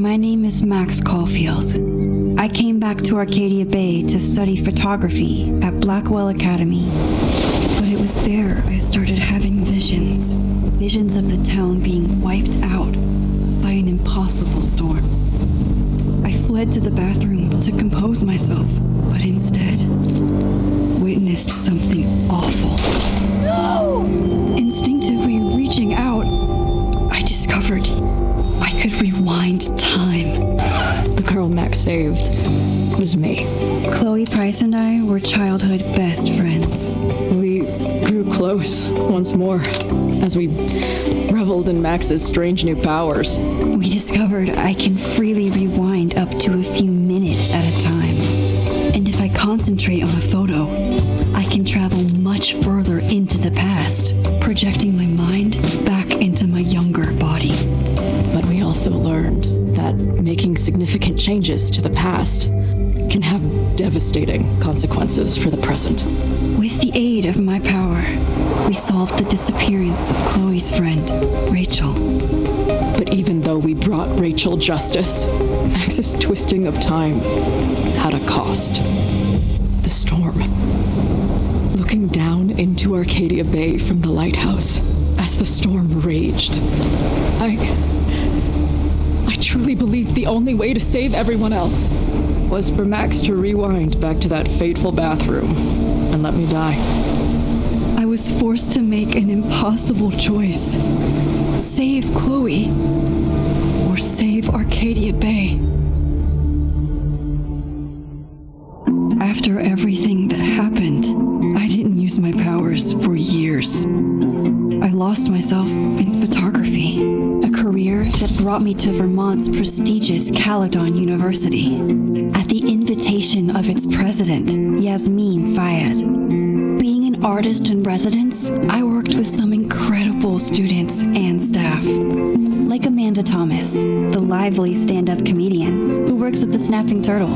My name is Max Caulfield. I came back to Arcadia Bay to study photography at Blackwell Academy. But it was there I started having visions. Visions of the town being wiped out by an impossible storm. I fled to the bathroom to compose myself, but instead witnessed something awful. No! Instinctively reaching out, I discovered I could rewind time. The girl Max saved was me. Chloe Price and I were childhood best friends. We grew close once more as we reveled in Max's strange new powers. We discovered I can freely rewind up to a few minutes at a time. And if I concentrate on a photo, I can travel much further into the past, projecting my mind back into my younger body. But we also learned that making significant changes to the past can have devastating consequences for the present. With the aid of my power, we solved the disappearance of Chloe's friend, Rachel. But even though we brought Rachel justice, Max's twisting of time had a cost. The storm. Looking down into Arcadia Bay from the lighthouse as the storm raged, I truly believed the only way to save everyone else was for Max to rewind back to that fateful bathroom and let me die. I was forced to make an impossible choice. Save Chloe or save Arcadia Bay. After everything that happened, I didn't use my powers for years. I lost myself in photography, a career that brought me to Vermont's prestigious Caledon University, at the invitation of its president, Yasmin Fayed. Being an artist in residence, I worked with some incredible students and staff, like Amanda Thomas, the lively stand-up comedian who works at the Snapping Turtle,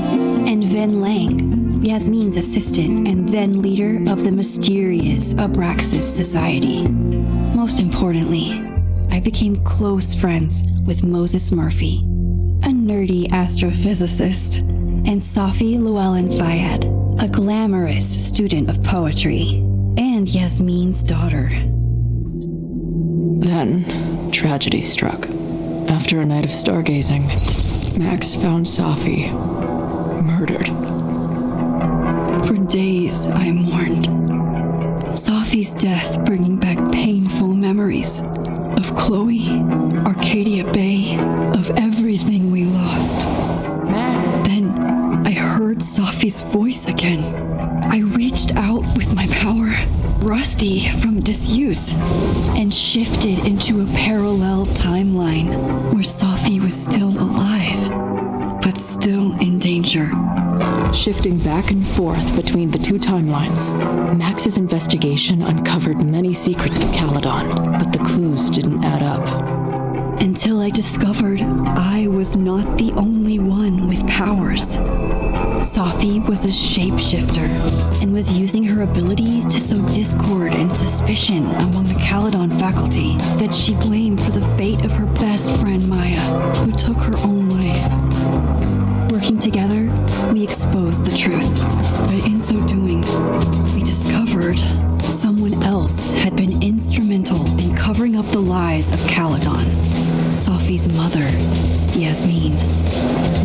and Vin Lang, Yasmin's assistant and then leader of the mysterious Abraxas Society. Most importantly, I became close friends with Moses Murphy, a nerdy astrophysicist, and Selfie Llewellyn Fayed, a glamorous student of poetry, and Yasmin's daughter. Then, tragedy struck. After a night of stargazing, Max found Selfie murdered. For days, I mourned. Selfie's death bringing back painful memories of Chloe, Arcadia Bay, of everything we lost. Then I heard Selfie's voice again. I reached out with my power, rusty from disuse, and shifted into a parallel timeline where Selfie was still alive, but still in danger. Shifting back and forth between the two timelines, Max's investigation uncovered many secrets of Caledon, but the clues didn't add up. Until I discovered I was not the only one with powers. Selfie was a shapeshifter and was using her ability to sow discord and suspicion among the Caledon faculty that she blamed for the fate of her best friend Maya, who took her own life. Working together, we exposed the truth, but in so doing, we discovered someone else had been instrumental in covering up the lies of Caledon. Selfie's mother, Yasmin.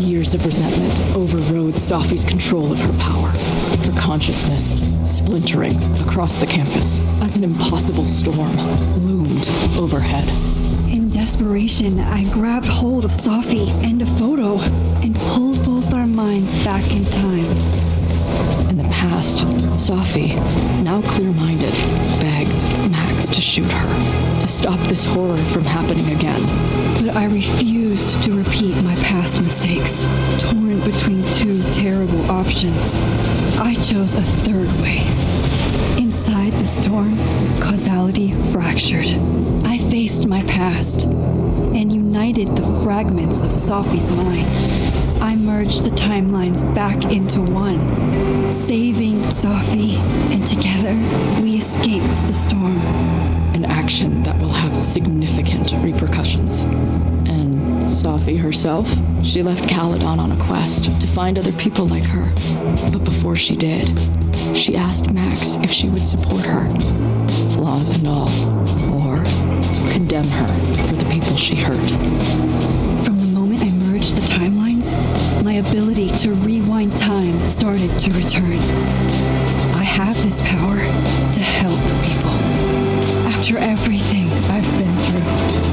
Years of resentment overrode Selfie's control of her power, her consciousness splintering across the campus as an impossible storm loomed overhead. In desperation, I grabbed hold of Selfie and a photo and pulled both our minds back in time. In the past, Selfie, now clear-minded, begged Max to shoot her, to stop this horror from happening again. But I refused to repeat my past mistakes, torn between two terrible options. I chose a third way. Inside the storm, causality fractured. I faced my past and united the fragments of Selfie's mind. I merged the timelines back into one, saving Selfie, and together we escaped the storm. An action that will have significant repercussions, and Selfie herself. She left Caledon on a quest to find other people like her. But before she did, she asked Max if she would support her, flaws and all, or condemn her for the people she hurt. From the moment I merged the timelines, my ability to rewind time started to return. I have this power to help people. After everything I've been through,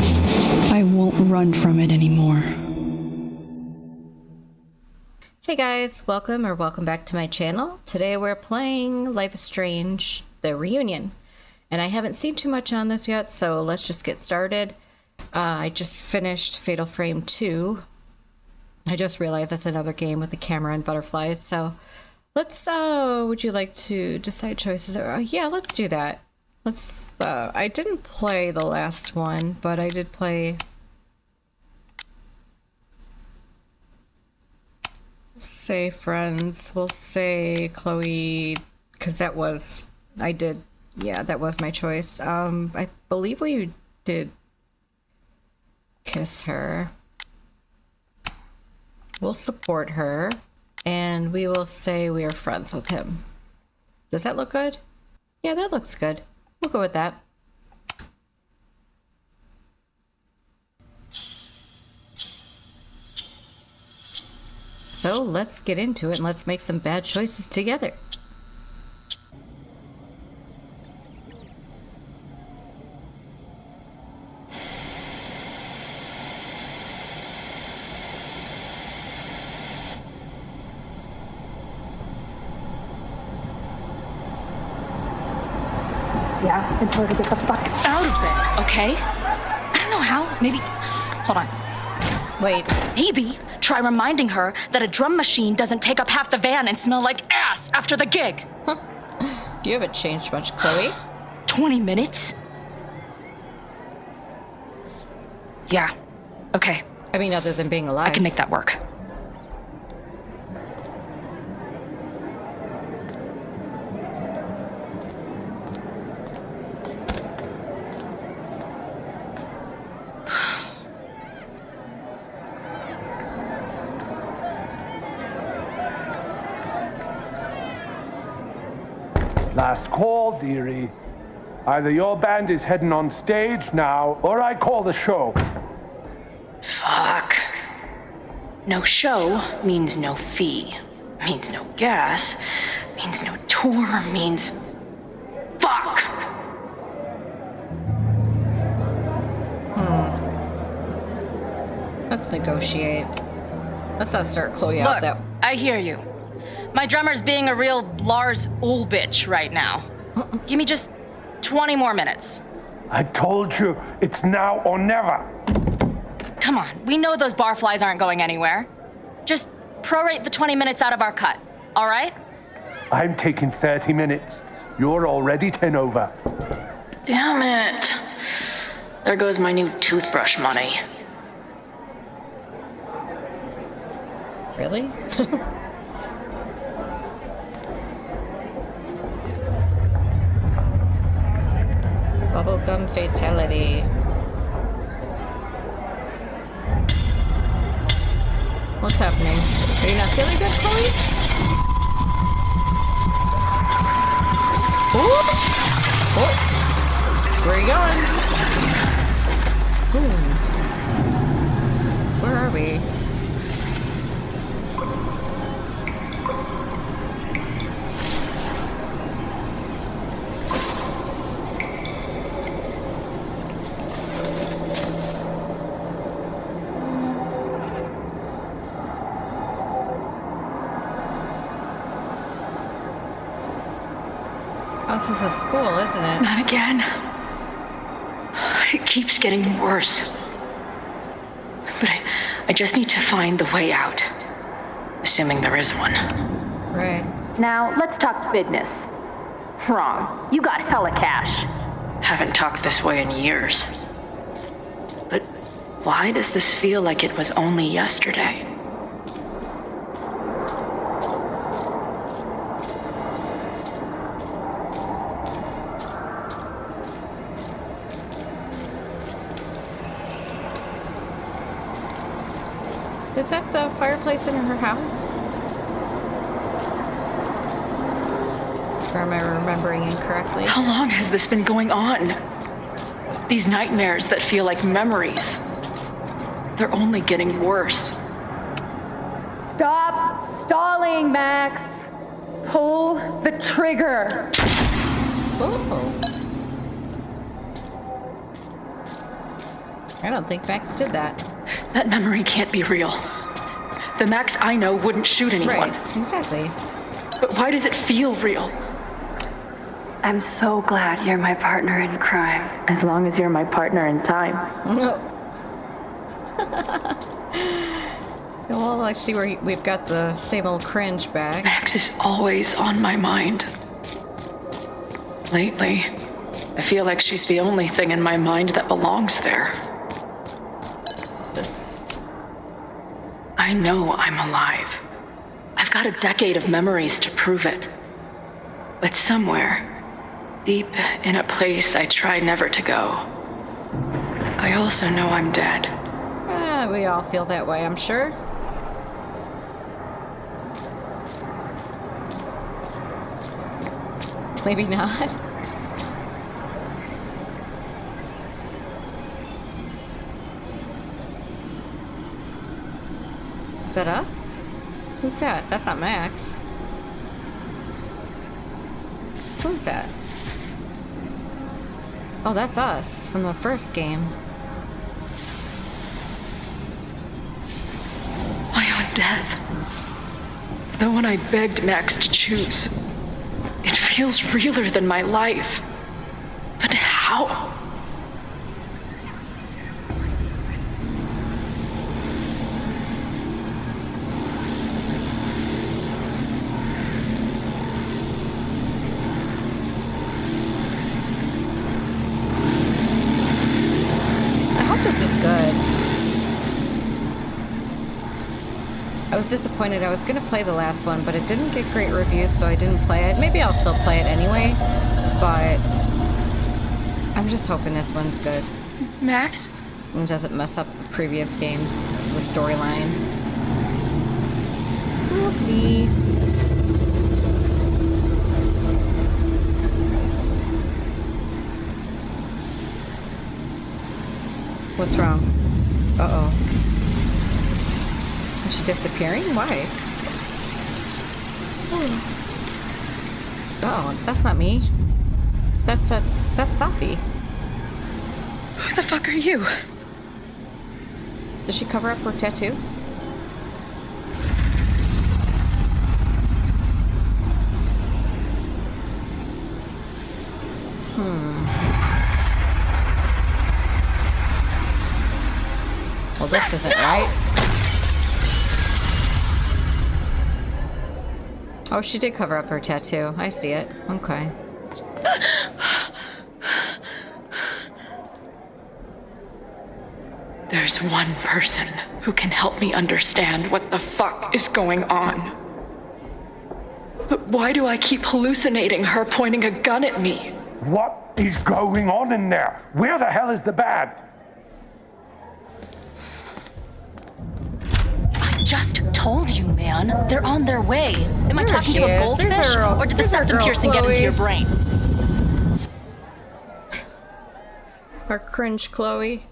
I won't run from it anymore. Hey guys, welcome back to my channel. Today we're playing Life is Strange, the reunion. And I haven't seen too much on this yet, so let's just get started. I just finished Fatal Frame 2. I just realized that's another game with the camera and butterflies, so let's, would you like to decide choices? Yeah, let's do that. I didn't play the last one, but I did play... Say friends. We'll say Chloe, because that was... Yeah, that was my choice. I believe we did kiss her. We'll support her, and we will say we are friends with him. Does that look good? Yeah, that looks good. We'll go with that. So let's get into it and let's make some bad choices together. Yeah, and tell her to get the fuck out of there, okay? I don't know how. Maybe... Hold on. Wait. Maybe try reminding her that a drum machine doesn't take up half the van and smell like ass after the gig. Huh. You haven't changed much, Chloe. 20 minutes? Yeah. Okay. I mean, other than being alive. I can make that work. Last call, dearie. Either your band is heading on stage now, or I call the show. Fuck. No show means no fee. Means no gas. Means no tour. Means... Fuck! Let's negotiate. Let's not start Chloe out Look, that... I hear you. My drummer's being a real Lars Ul bitch right now. Give me just 20 more minutes. I told you, it's now or never. Come on, we know those barflies aren't going anywhere. Just prorate the 20 minutes out of our cut, all right? I'm taking 30 minutes. You're already 10 over. Damn it. There goes my new toothbrush money. Really? Bubblegum fatality. What's happening? Are you not feeling good, Chloe? Ooh. Oh. Where are you going? Ooh. Where are we? This is a school, isn't it? Not again. It keeps getting worse. But I just need to find the way out. Assuming there is one. Right. Now, let's talk business. Wrong. You got hella cash. Haven't talked this way in years. But why does this feel like it was only yesterday? Is that the fireplace in her house? Or am I remembering incorrectly? How long has this been going on? These nightmares that feel like memories. They're only getting worse. Stop stalling, Max. Pull the trigger. Oh. I don't think Max did that. That memory can't be real. The Max I know wouldn't shoot anyone. Right, exactly. But why does it feel real? I'm so glad you're my partner in crime. As long as you're my partner in time. Well, I see where we've got the same old cringe back. Max is always on my mind. Lately, I feel like she's the only thing in my mind that belongs there. What's this? I know I'm alive. I've got a decade of memories to prove it. But somewhere, deep in a place I try never to go, I also know I'm dead. We all feel that way, I'm sure. Maybe not. Is that us? Who's that? That's not Max. Who's that? Oh, that's us from the first game. My own death. The one I begged Max to choose. It feels realer than my life. But how? I hope this is good. I was disappointed. I was going to play the last one, but it didn't get great reviews, so I didn't play it. Maybe I'll still play it anyway, but I'm just hoping this one's good. Max? And doesn't mess up the previous games, the storyline. We'll see. What's wrong? Uh-oh. Is she disappearing? Why? Oh, that's not me. That's Selfie. Who the fuck are you? Does she cover up her tattoo? Well, this isn't right. Oh, she did cover up her tattoo. I see it. Okay. There's one person who can help me understand what the fuck is going on. But why do I keep hallucinating her pointing a gun at me? What is going on in there? Where the hell is the band? I just told you, man. They're on their way. Am I There talking she to a is. goldfish, There's our girl- or did the there's our septum girl, piercing get into Chloe. your brain? Our cringe Chloe.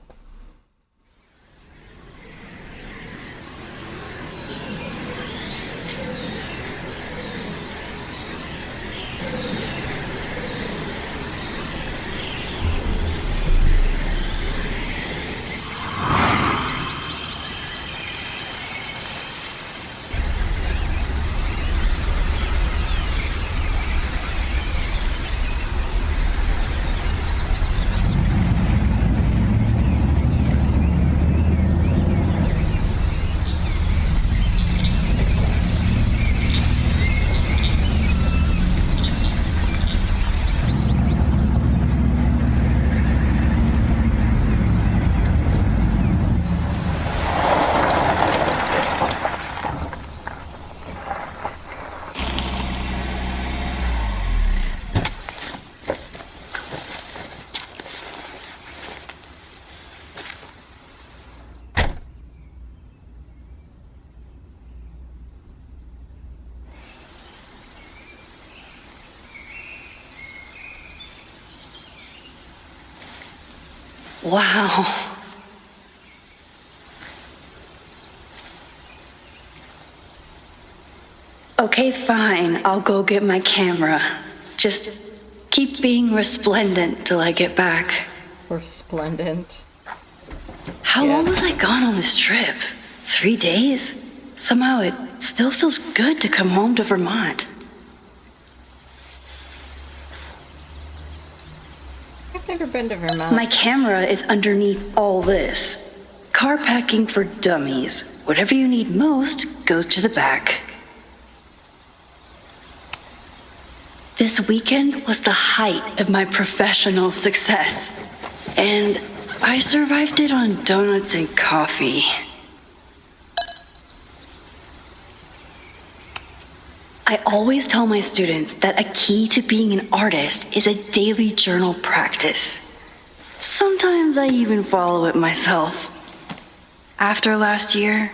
Wow. Okay, fine. I'll go get my camera. Just keep being resplendent till I get back. Resplendent. How long was Yes. I gone on this trip? 3 days? Somehow it still feels good to come home to Vermont. I've never been to Vermont. My camera is underneath all this. Car packing for dummies. Whatever you need most goes to the back. This weekend was the height of my professional success, and I survived it on donuts and coffee. I always tell my students that a key to being an artist is a daily journal practice. Sometimes I even follow it myself. After last year,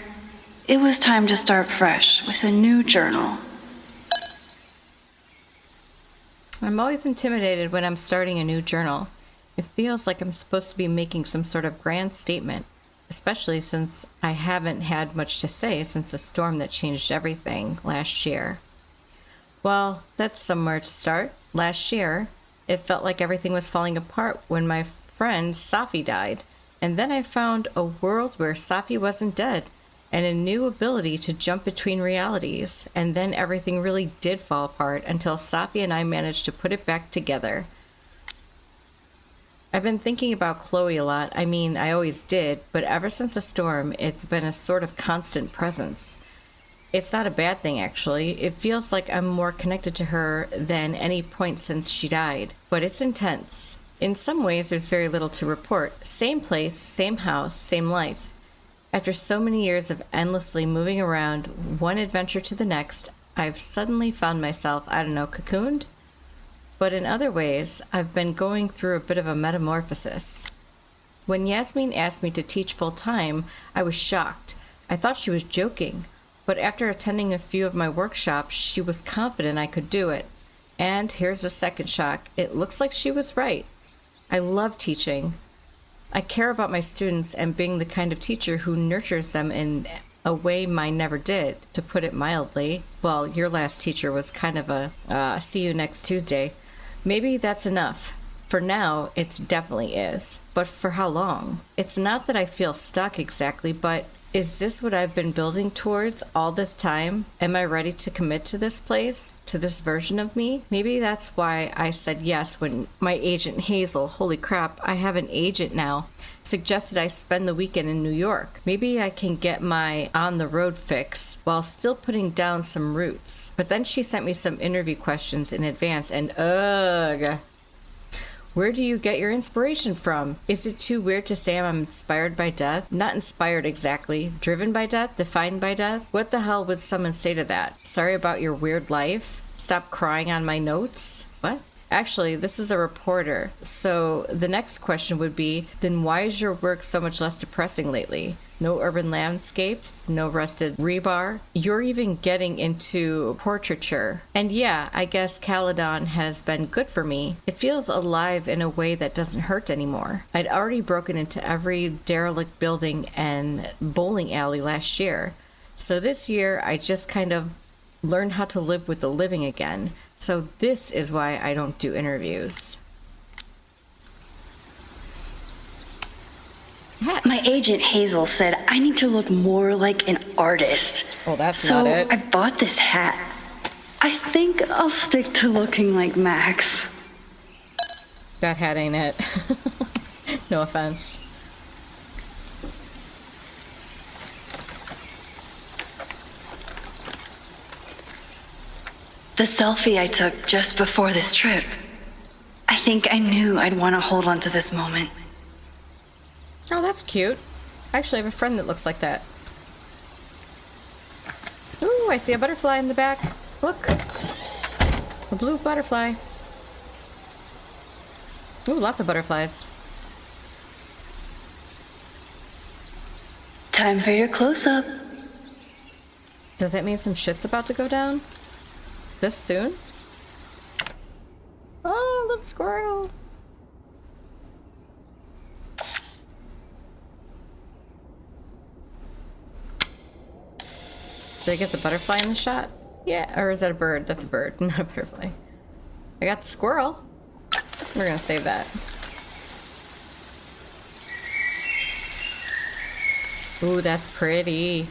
it was time to start fresh with a new journal. I'm always intimidated when I'm starting a new journal. It feels like I'm supposed to be making some sort of grand statement, especially since I haven't had much to say since the storm that changed everything last year. Well, that's somewhere to start. Last year, it felt like everything was falling apart when my friend Selfie died, and then I found a world where Selfie wasn't dead, and a new ability to jump between realities, and then everything really did fall apart until Selfie and I managed to put it back together. I've been thinking about Chloe a lot. I mean, I always did, but ever since the storm, it's been a sort of constant presence. It's not a bad thing, actually. It feels like I'm more connected to her than any point since she died, but it's intense. In some ways, there's very little to report. Same place, same house, same life. After so many years of endlessly moving around, one adventure to the next, I've suddenly found myself, cocooned? But in other ways, I've been going through a bit of a metamorphosis. When Yasmin asked me to teach full-time, I was shocked. I thought she was joking. But after attending a few of my workshops, she was confident I could do it. And here's the second shock. It looks like she was right. I love teaching. I care about my students and being the kind of teacher who nurtures them in a way mine never did, to put it mildly. Well, your last teacher was kind of a see you next Tuesday. Maybe that's enough. For now, it definitely is. But for how long? It's not that I feel stuck exactly, but is this what I've been building towards all this time? Am I ready to commit to this place? To this version of me? Maybe that's why I said yes when my agent Hazel, holy crap, I have an agent now, suggested I spend the weekend in New York. Maybe I can get my on the road fix while still putting down some roots. But then she sent me some interview questions in advance and ugh. Where do you get your inspiration from? Is it too weird to say I'm inspired by death? Not inspired exactly. Driven by death? Defined by death? What the hell would someone say to that? Sorry about your weird life? Stop crying on my notes? What? Actually, this is a reporter. So the next question would be, then why is your work so much less depressing lately? No urban landscapes, no rusted rebar. You're even getting into portraiture. And yeah, I guess Caledon has been good for me. It feels alive in a way that doesn't hurt anymore. I'd already broken into every derelict building and bowling alley last year. So this year, I just kind of learned how to live with the living again. So this is why I don't do interviews. My agent Hazel said I need to look more like an artist. Oh, that's so not it. I bought this hat. I think I'll stick to looking like Max. That hat ain't it. No offense. The selfie I took just before this trip. I think I knew I'd want to hold on to this moment. Oh, that's cute. I actually have a friend that looks like that. Ooh, I see a butterfly in the back. Look. A blue butterfly. Ooh, lots of butterflies. Time for your close-up. Does that mean some shit's about to go down? This soon? Oh, little squirrel. Did I get the butterfly in the shot? Yeah, or is that a bird? That's a bird, not a butterfly. I got the squirrel. We're gonna save that. Ooh, that's pretty.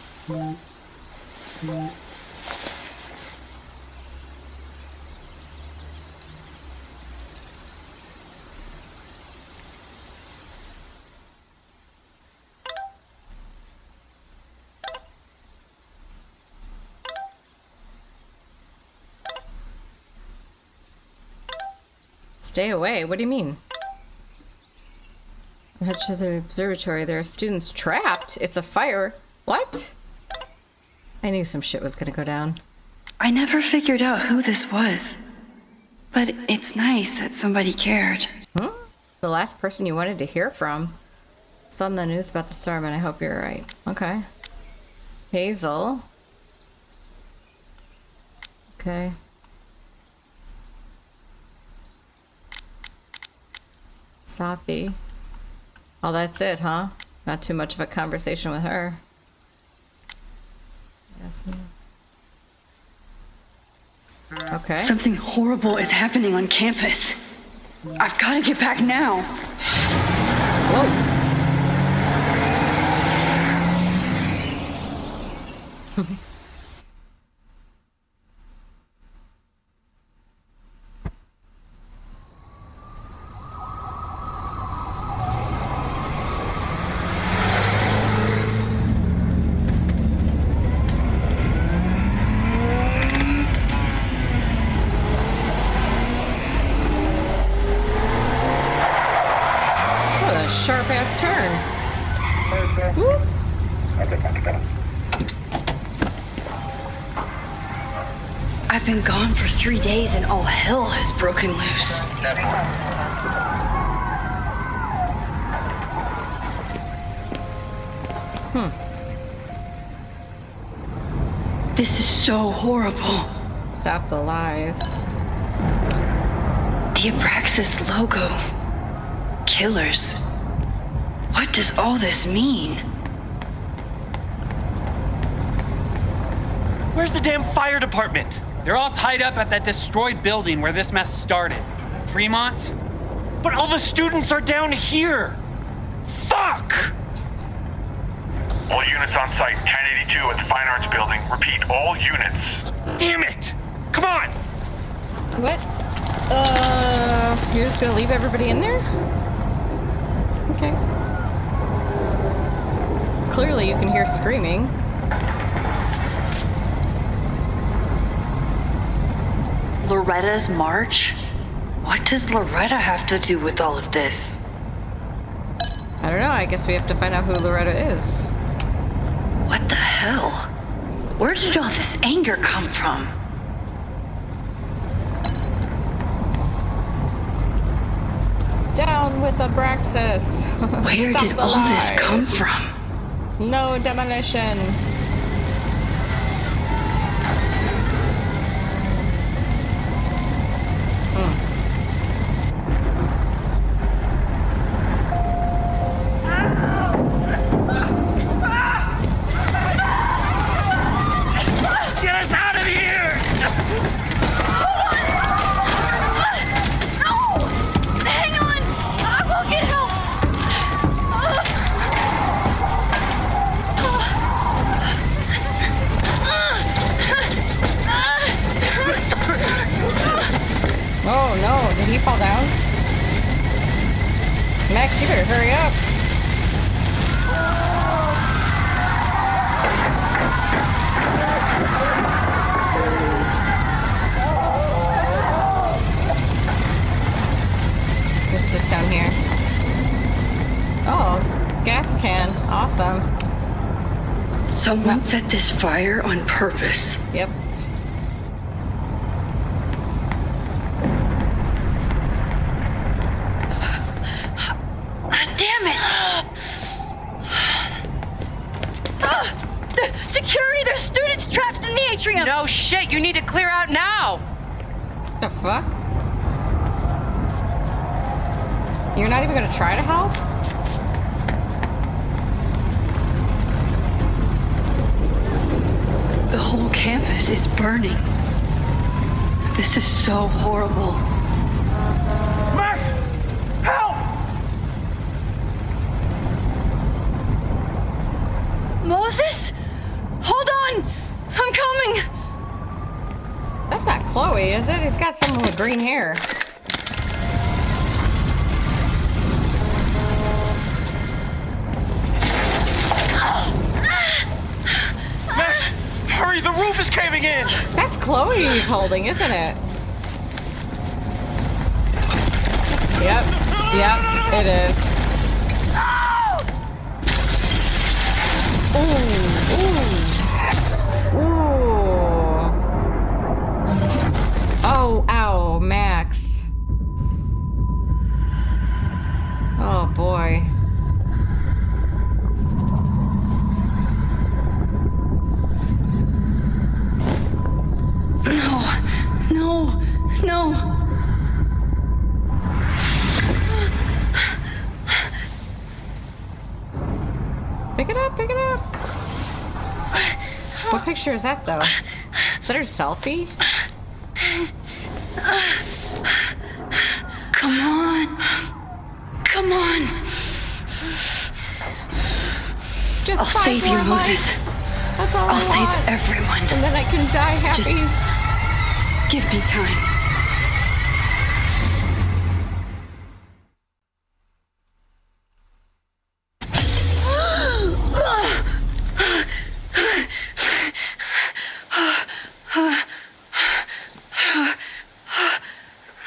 Stay away? What do you mean? I head to the observatory. There are students trapped. It's a fire. What? I knew some shit was gonna go down. I never figured out who this was. But it's nice that somebody cared. Huh? The last person you wanted to hear from. Saw in the news about the storm, and I hope you're right. Okay. Hazel. Okay. Selfie. Oh, that's it, huh? Not too much of a conversation with her. Yes, ma'am. Okay. Something horrible is happening on campus. I've got to get back now. Whoa. Sharp ass turn. Whoop. I've been gone for 3 days and all hell has broken loose. This is so horrible. Stop the lies. The Abraxas logo. Killers. What does all this mean? Where's the damn fire department? They're all tied up at that destroyed building where this mess started. Fremont? But all the students are down here! Fuck! All units on site, 1082 at the Fine Arts Building. Repeat, all units. Damn it! Come on! What? You're just gonna leave everybody in there? Okay. Clearly you can hear screaming. Loretta's march? What does Loretta have to do with all of this? I don't know, I guess we have to find out who Loretta is. What the hell? Where did all this anger come from? Down with Abraxas! Where Stop did the all lies. this come from? No demolition. Get us out of here! No! Hang on! I will get help! Oh no, did he fall down? Max, you better hurry up. This is down here. Oh, gas can. Awesome. Someone set this fire on purpose. Yep. Damn it! Security! There's students trapped in the atrium! No shit, you need to clear out now! The fuck? You're not even gonna try to help? The whole campus is burning. This is so horrible. Max! Help! Moses? Hold on! I'm coming! That's not Chloe, is it? He's got someone with green hair. Max, hurry, the roof is caving in! That's Chloe he's holding, isn't it? Yep. Yep, it is. Ooh. Ooh. Ooh. Oh, ow, Max. Oh, boy. No. Pick it up, pick it up. What picture is that, though? Is that her selfie? Come on. Just I'll five save you, more Moses. likes. That's all I'll I save want. everyone. And then I can die happy. Just give me time.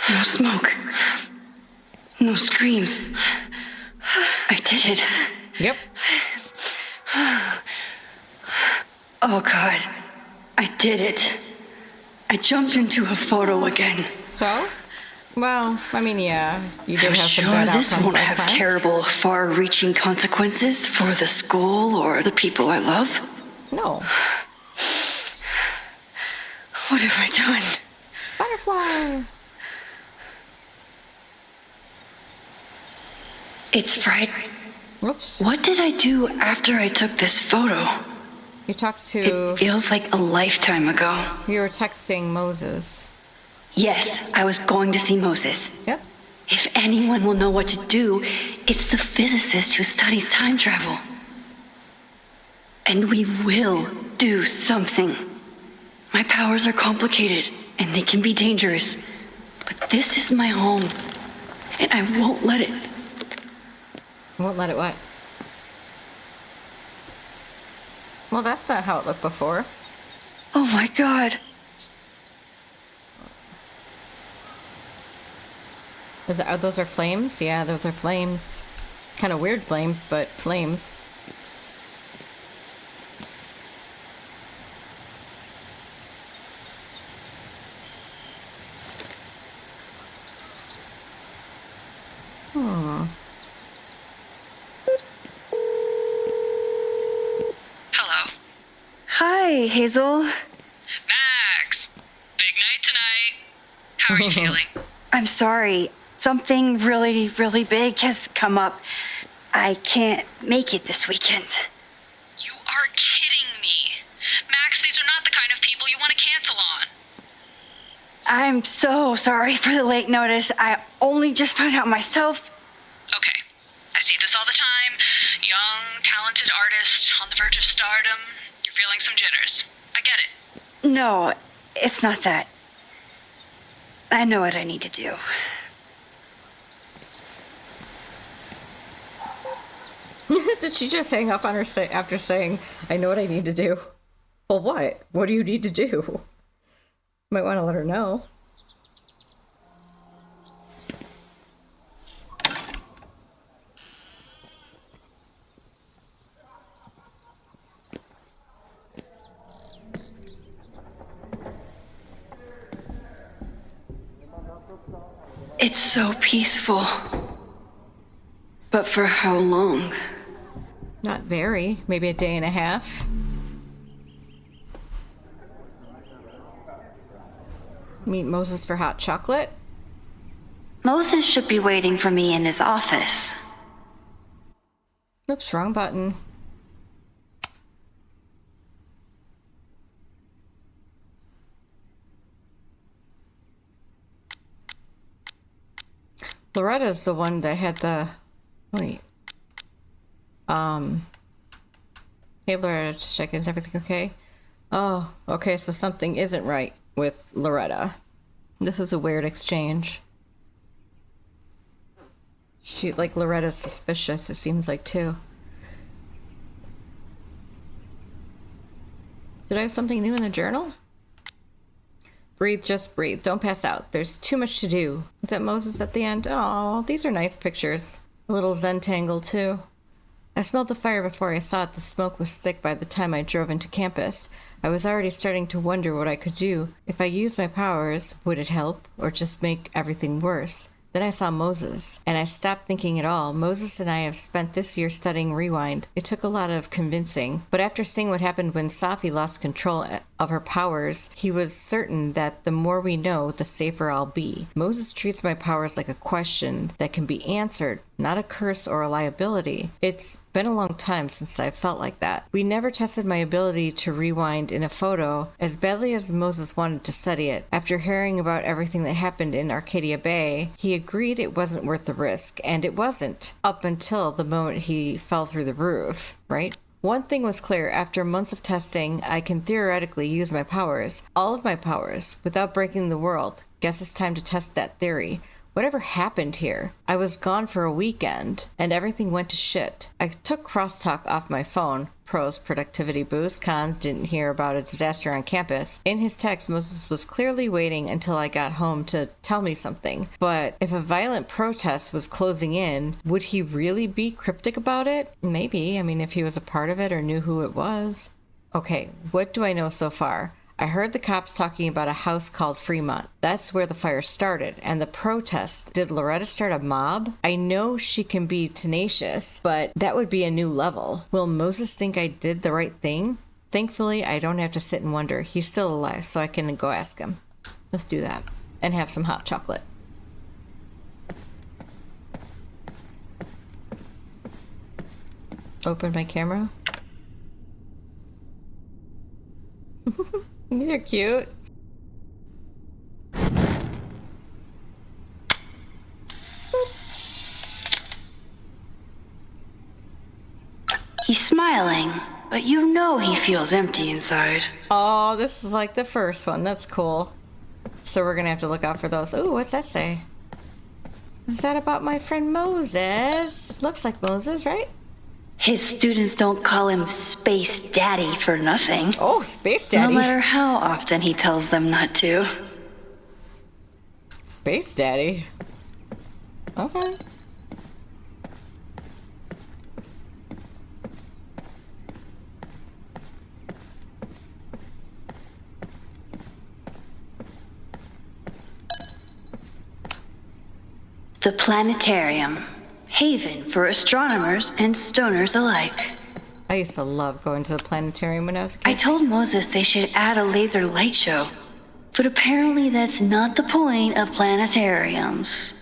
No smoke. No screams. I did it. Yep. Oh God, I did it. I jumped into a photo again. So? Well, I mean, yeah, you did I'm have some sure bad this outcomes won't last have time. terrible, far-reaching consequences for the school or the people I love. No. What have I done? Butterfly. It's Friday. Whoops. What did I do after I took this photo? You talked to... It feels like a lifetime ago. You were texting Moses. Yes, I was going to see Moses. Yep. If anyone will know what to do, it's the physicist who studies time travel. And we will do something. My powers are complicated, and they can be dangerous. But this is my home, and I won't let it. Won't let it what? Well, that's not how it looked before. Oh my God. Those are flames? Yeah, those are flames. Kind of weird flames, but flames. Hello. Hi, Hazel. Max! Big night tonight. How are you feeling? I'm sorry. Something really, really big has come up. I can't make it this weekend. You are kidding me. Max, these are not the kind of people you want to cancel on. I'm so sorry for the late notice. I only just found out myself. Okay. I see this all the time. Young, talented artist on the verge of stardom. You're feeling some jitters. I get it. No, it's not that. I know what I need to do. Did she just hang up on her after saying, I know what I need to do? Well, what? What do you need to do? Might want to let her know. It's so peaceful. But for how long? Not very. Maybe a day and a half. Meet Moses for hot chocolate? Moses should be waiting for me in his office. Oops, wrong button. Loretta's the one that had the... Wait. Hey, Loretta, just checking. Is everything okay? Oh, okay, so something isn't right with Loretta. This is a weird exchange. Loretta's suspicious, it seems like, too. Did I have something new in the journal? Breathe, just breathe. Don't pass out. There's too much to do. Is that Moses at the end? Oh, these are nice pictures. A little Zentangle, too. I smelled the fire before I saw it. The smoke was thick by the time I drove into campus. I was already starting to wonder what I could do. If I used my powers, would it help, or just make everything worse? Then I saw Moses, and I stopped thinking at all. Moses and I have spent this year studying Rewind. It took a lot of convincing, but after seeing what happened when Selfie lost control of her powers, he was certain that the more we know, the safer I'll be. Moses treats my powers like a question that can be answered, not a curse or a liability. It's been a long time since I felt like that. We never tested my ability to rewind in a photo as badly as Moses wanted to study it. After hearing about everything that happened in Arcadia Bay, he agreed it wasn't worth the risk, and it wasn't, up until the moment he fell through the roof, right? One thing was clear. After months of testing, I can theoretically use my powers, all of my powers, without breaking the world. Guess it's time to test that theory. Whatever happened here? I was gone for a weekend, and everything went to shit. I took crosstalk off my phone. Pros, productivity boost. Cons, didn't hear about a disaster on campus. In his text, Moses was clearly waiting until I got home to tell me something. But if a violent protest was closing in, would he really be cryptic about it? Maybe. I mean, if he was a part of it or knew who it was. Okay, what do I know so far? I heard the cops talking about a house called Fremont. That's where the fire started. And the protest. Did Loretta start a mob? I know she can be tenacious, but that would be a new level. Will Moses think I did the right thing? Thankfully, I don't have to sit and wonder. He's still alive, so I can go ask him. Let's do that. And have some hot chocolate. Open my camera. These are cute. He's smiling, but you know he feels empty inside. Oh, this is like the first one. That's cool. So we're gonna have to look out for those. Ooh, what's that say? Is that about my friend Moses? Looks like Moses, right? His students don't call him Space Daddy for nothing. Oh, Space Daddy. No matter how often he tells them not to. Space Daddy. Okay. The planetarium. Haven for astronomers and stoners alike. I used to love going to the planetarium when I was a kid. I told Moses they should add a laser light show, but apparently that's not the point of planetariums.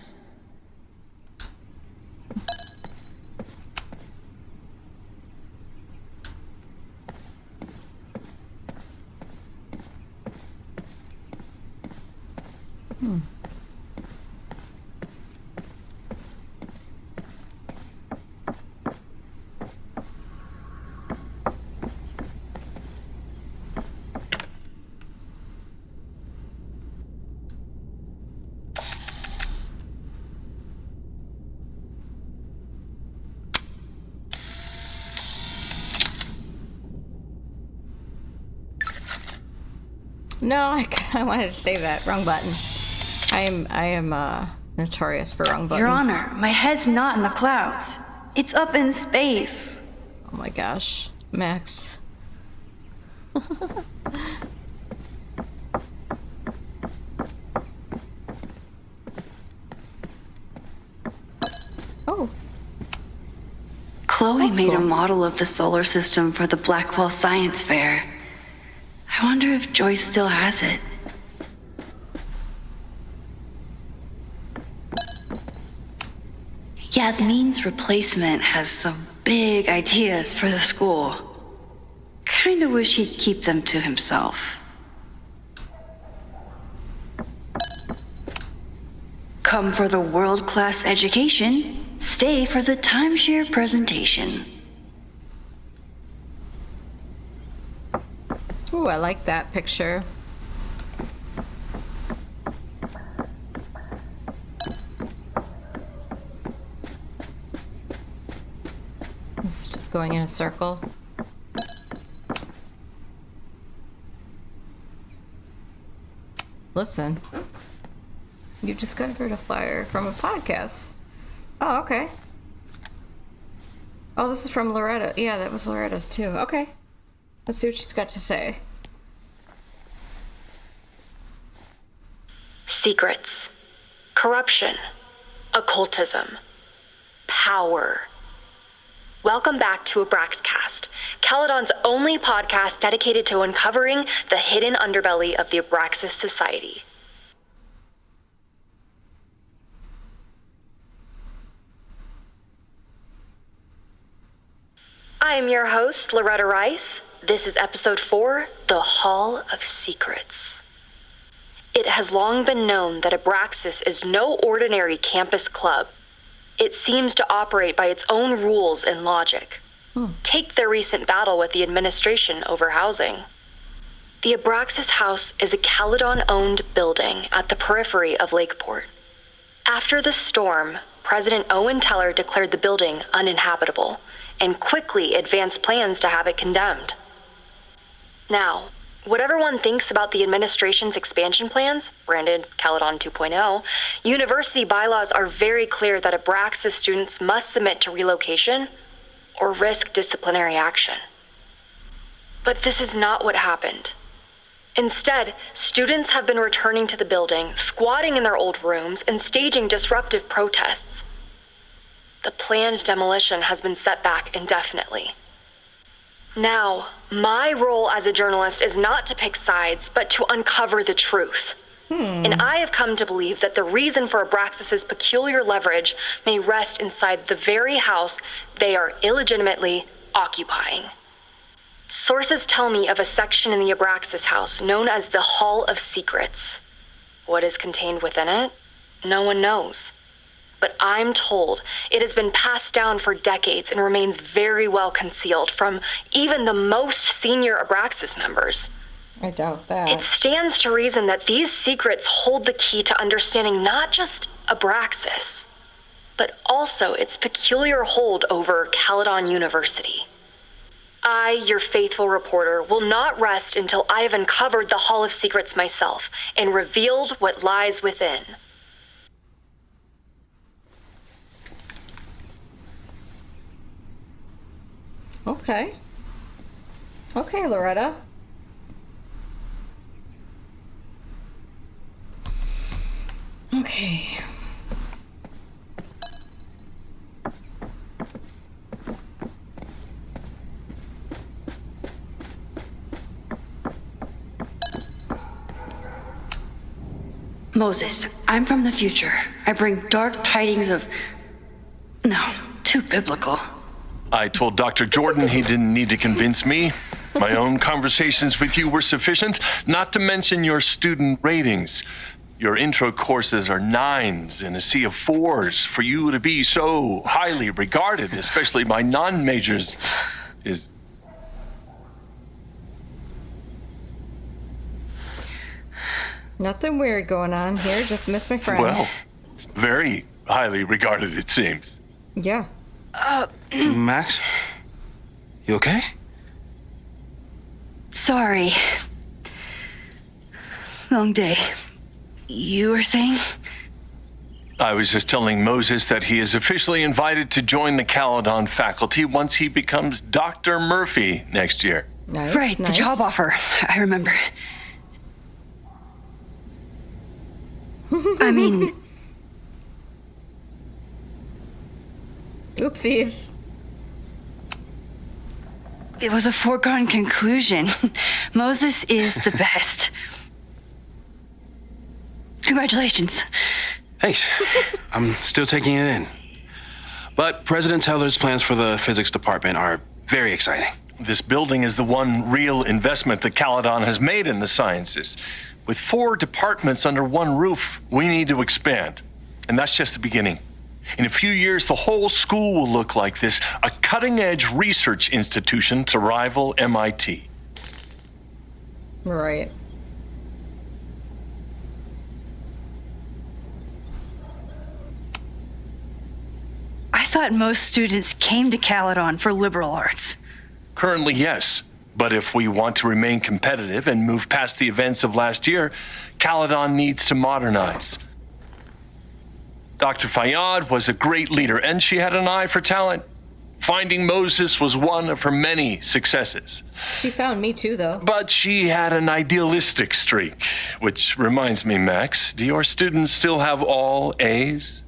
No, I wanted to save that. Wrong button. I am notorious for wrong buttons. Your Honor, my head's not in the clouds. It's up in space. Oh my gosh. Max. Oh. Chloe That's made cool. a model of the solar system for the Blackwell Science Fair. I wonder if Joyce still has it. Yasmin's replacement has some big ideas for the school. Kinda wish he'd keep them to himself. Come for the world-class education, stay for the timeshare presentation. Ooh, I like that picture. It's just going in a circle. Listen, you discovered a flyer from a podcast. Oh, okay. Oh, this is from Loretta. Yeah, that was Loretta's too. Okay. Let's see what she's got to say. Secrets, corruption, occultism, power. Welcome back to Abraxcast, Caledon's only podcast dedicated to uncovering the hidden underbelly of the Abraxas Society. I am your host, Loretta Rice. This is episode 4, The Hall of Secrets. It has long been known that Abraxas is no ordinary campus club. It seems to operate by its own rules and logic. Take their recent battle with the administration over housing. The Abraxas House is a Caledon-owned building at the periphery of Lakeport. After the storm, President Owen Teller declared the building uninhabitable and quickly advanced plans to have it condemned. Now, whatever one thinks about the administration's expansion plans, branded Caledon 2.0, university bylaws are very clear that Abraxas students must submit to relocation or risk disciplinary action. But this is not what happened. Instead, students have been returning to the building, squatting in their old rooms, and staging disruptive protests. The planned demolition has been set back indefinitely. Now, my role as a journalist is not to pick sides, but to uncover the truth. And I have come to believe that the reason for Abraxas's peculiar leverage may rest inside the very house they are illegitimately occupying. Sources tell me of a section in the Abraxas house known as the Hall of Secrets. What is contained within it? No one knows. But I'm told it has been passed down for decades and remains very well concealed from even the most senior Abraxas members. I doubt that. It stands to reason that these secrets hold the key to understanding not just Abraxas, but also its peculiar hold over Caledon University. I, your faithful reporter, will not rest until I have uncovered the Hall of Secrets myself and revealed what lies within. Okay. Okay, Loretta. Okay. Moses, I'm from the future. I bring dark tidings of... No, too biblical. I told Dr. Jordan he didn't need to convince me. My own conversations with you were sufficient, not to mention your student ratings. Your intro courses are 9s in a sea of 4s. For you to be so highly regarded, especially by non-majors, is... Nothing weird going on here. Just miss my friend. Well, very highly regarded, it seems. Yeah. Max? You okay? Sorry. Long day. You were saying? I was just telling Moses that he is officially invited to join the Caledon faculty once he becomes Dr. Murphy next year. Nice. Right, nice. the job offer. I remember. I mean... Oopsies. It was a foregone conclusion. Moses is the best. Congratulations. Thanks. I'm still taking it in. But President Teller's plans for the physics department are very exciting. This building is the one real investment that Caledon has made in the sciences. With 4 departments under one roof, we need to expand. And that's just the beginning. In a few years, the whole school will look like this, a cutting-edge research institution to rival MIT. Right. I thought most students came to Caledon for liberal arts. Currently, yes. But if we want to remain competitive and move past the events of last year, Caledon needs to modernize. Dr. Fayyad was a great leader, and she had an eye for talent. Finding Moses was one of her many successes. She found me too, though. But she had an idealistic streak, which reminds me, Max, do your students still have all A's?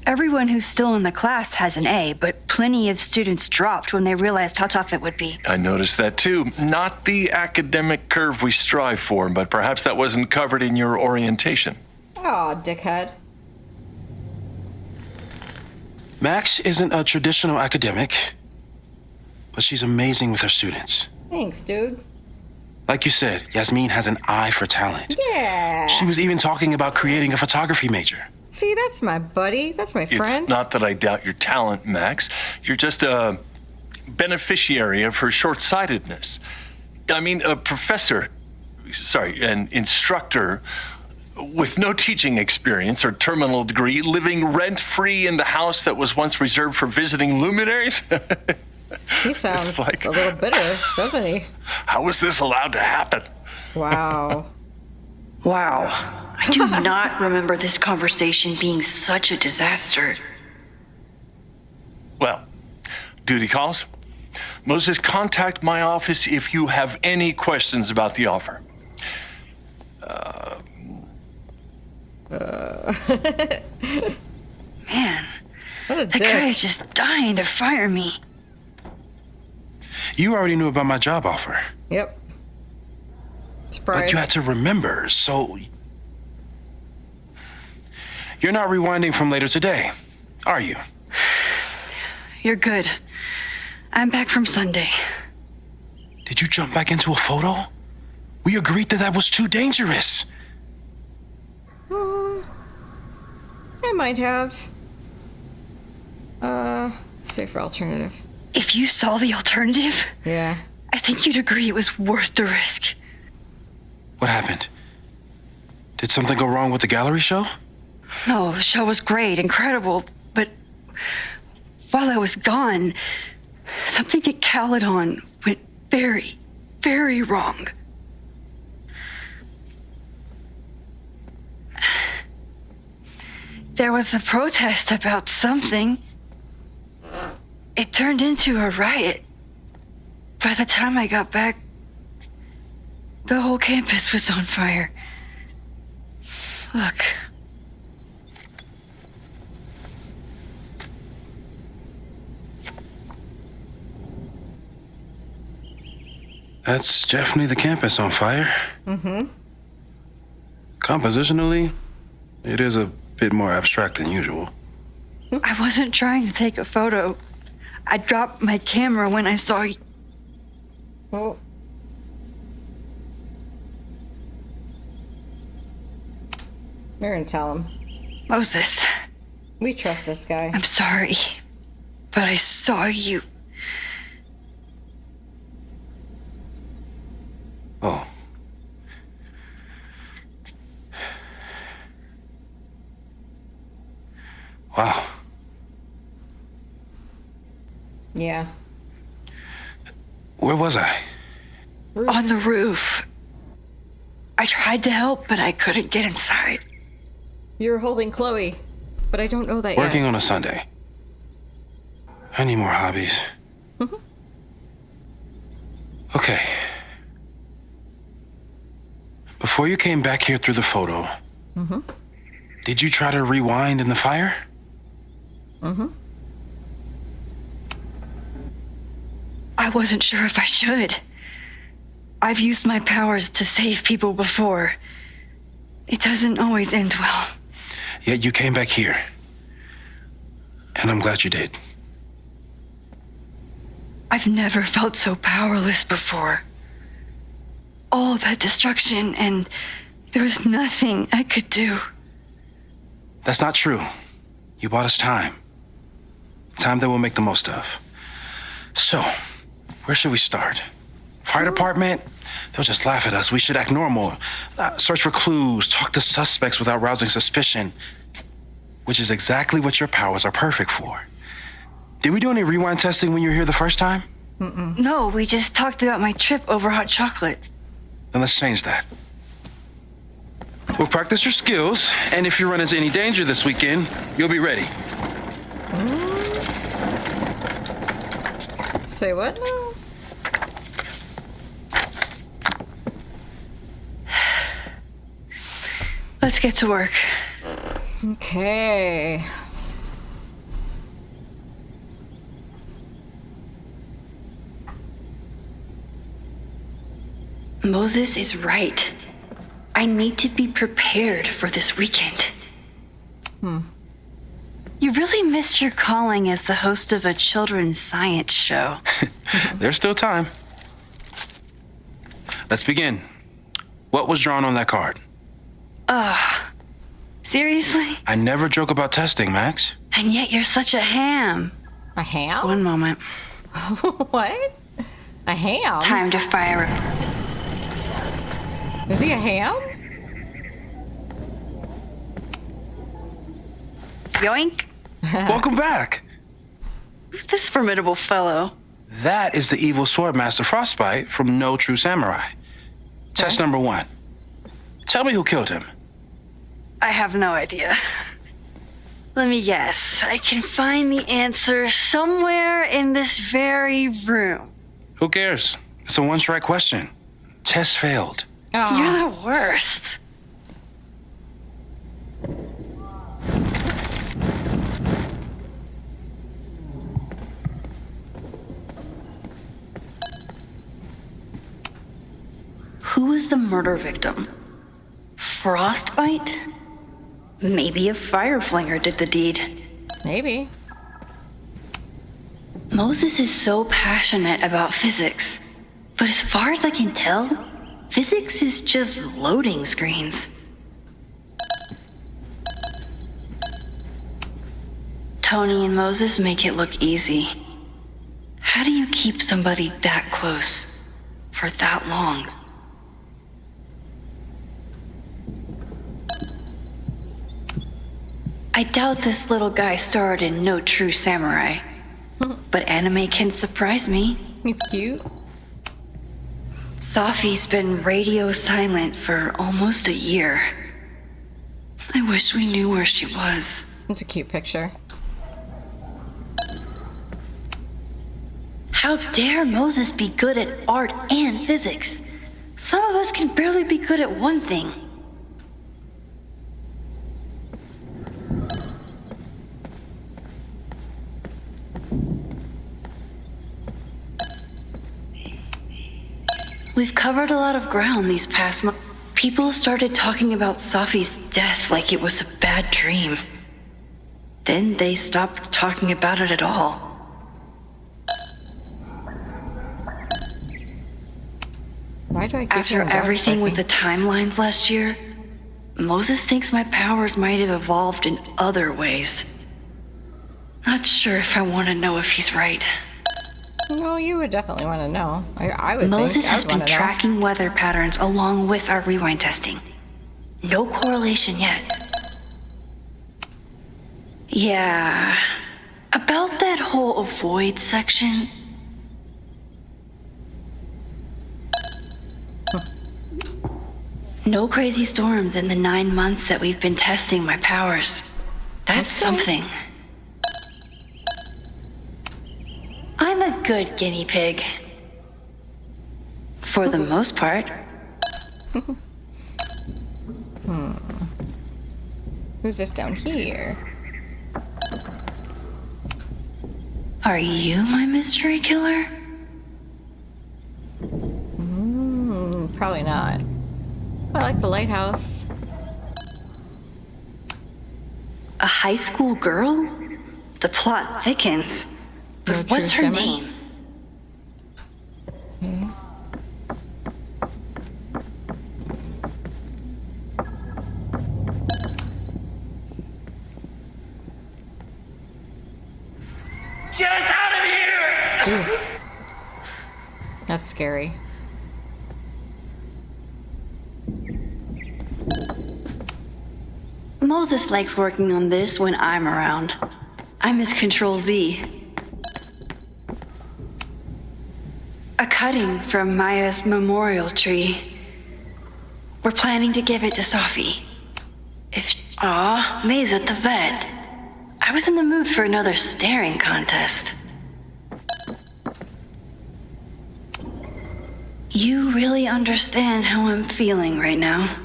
Everyone who's still in the class has an A, but plenty of students dropped when they realized how tough it would be. I noticed that too. Not the academic curve we strive for, but perhaps that wasn't covered in your orientation. Aw, dickhead. Max isn't a traditional academic, but she's amazing with her students. Thanks, dude. Like you said, Yasmin has an eye for talent. Yeah. She was even talking about creating a photography major. See, that's my buddy. That's my friend. It's not that I doubt your talent, Max. You're just a beneficiary of her short-sightedness. I mean, an instructor with no teaching experience or terminal degree, living rent-free in the house that was once reserved for visiting luminaries? He sounds a little bitter, doesn't he? How was this allowed to happen? Wow. Wow. I do not remember this conversation being such a disaster. Well, duty calls. Moses, contact my office if you have any questions about the offer. Man, What a that dick. guy is just dying to fire me. You already knew about my job offer. Yep. But Surprise. you had to remember, so... You're not rewinding from later today, are you? You're good. I'm back from Sunday. Did you jump back into a photo? We agreed that was too dangerous. I might have. Safer alternative. If you saw the alternative, Yeah. I think you'd agree it was worth the risk. What happened? Did something go wrong with the gallery show? No, the show was great, incredible, but while I was gone, something at Caledon went very, very wrong. There was a protest about something. It turned into a riot. By the time I got back, the whole campus was on fire. Look. That's definitely the campus on fire. Mm-hmm. Compositionally, it is a bit more abstract than usual. I wasn't trying to take a photo. I dropped my camera when I saw you. Oh. We're gonna tell him. Moses, We trust this guy. I'm sorry, but I saw you. Oh. Wow. Yeah. Where was I? On the roof. I tried to help, but I couldn't get inside. You're holding Chloe, but I don't know that Working yet. on a Sunday. I need more hobbies. Okay. Before you came back here through the photo, did you try to rewind in the fire? I wasn't sure if I should. I've used my powers to save people before. It doesn't always end well. Yet you came back here. And I'm glad you did. I've never felt so powerless before. All that destruction, and there was nothing I could do. That's not true. You bought us time. Time that we'll make the most of. So, where should we start? Fire department? They'll just laugh at us. We should act normal. Search for clues, talk to suspects without rousing suspicion. Which is exactly what your powers are perfect for. Did we do any rewind testing when you were here the first time? No, we just talked about my trip over hot chocolate. Then let's change that. We'll practice your skills, and if you run into any danger this weekend, you'll be ready. Say what now? Let's get to work. Okay. Moses is right. I need to be prepared for this weekend. You really missed your calling as the host of a children's science show. There's still time. Let's begin. What was drawn on that card? Seriously? I never joke about testing, Max. And yet you're such a ham. A ham? One moment. What? A ham? Time to fire. Is he a ham? Yoink. Welcome back. Who's this formidable fellow? That is the evil swordmaster Frostbite from No True Samurai. Test number 1. Tell me who killed him. I have no idea. Let me guess. I can find the answer somewhere in this very room. Who cares? It's a one-strike question. Test failed. Oh. You're the worst. Who was the murder victim? Frostbite? Maybe a fire flinger did the deed. Maybe. Moses is so passionate about physics, but as far as I can tell, physics is just loading screens. Tony and Moses make it look easy. How do you keep somebody that close for that long? I doubt this little guy starred in No True Samurai, but anime can surprise me. He's cute. Selfie's been radio silent for almost a year. I wish we knew where she was. It's a cute picture. How dare Moses be good at art and physics? Some of us can barely be good at one thing. We've covered a lot of ground these past months. People started talking about Selfie's death like it was a bad dream. Then they stopped talking about it at all. Why do I keep After everything with the timelines last year, Moses thinks my powers might have evolved in other ways. Not sure if I want to know if he's right. No, you would definitely want to know. I would Moses think. has been tracking weather patterns along with our rewind testing. No correlation yet. Yeah. About that whole avoid section. No crazy storms in the 9 months that we've been testing my powers. That's something. I'm a good guinea pig. For the most part. Who's this down here? Are you my mystery killer? Probably not. I like the lighthouse. A high school girl? The plot thickens. But what's her name? That's scary. Moses likes working on this when I'm around. I miss Control Z. A cutting from Maya's memorial tree. We're planning to give it to Selfie. May's at the vet. I was in the mood for another staring contest. You really understand how I'm feeling right now.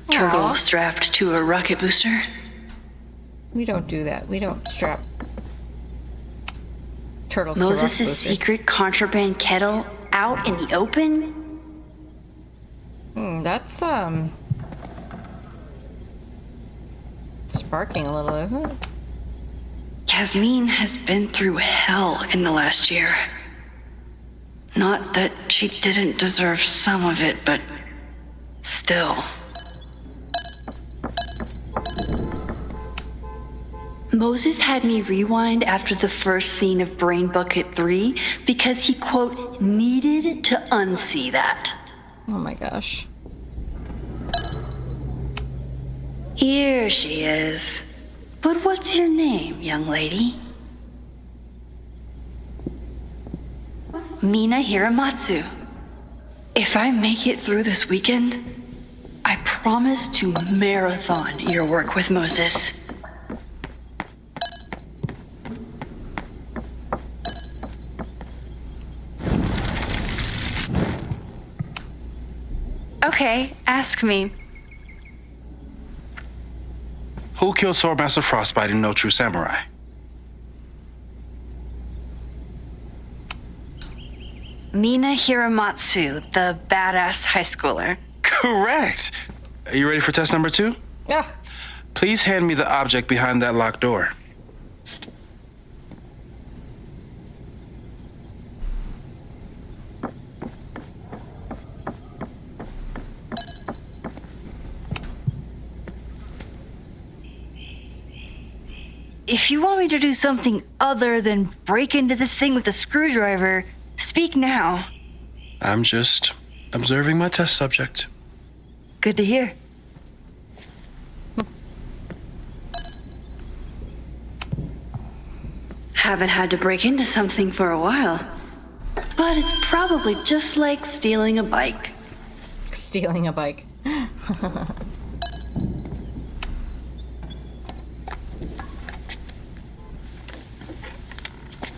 Turtle strapped to a rocket booster. We don't do that. We don't strap turtles to rocket Moses' boosters. secret contraband kettle out in the open? That's sparking a little, isn't it? Yasmin has been through hell in the last year. Not that she didn't deserve some of it, but still. Moses had me rewind after the first scene of Brain Bucket 3 because he, quote, needed to unsee that. Oh my gosh. Here she is. But what's your name, young lady? Mina Hiramatsu. If I make it through this weekend, I promise to marathon your work with Moses. Okay, ask me. Who killed Swordmaster Frostbite in No True Samurai? Mina Hiramatsu, the badass high schooler. Correct. Are you ready for test number 2? Ah, Please hand me the object behind that locked door. If you want me to do something other than break into this thing with a screwdriver, speak now. I'm just observing my test subject. Good to hear. Haven't had to break into something for a while. But it's probably just like stealing a bike. stealing a bike.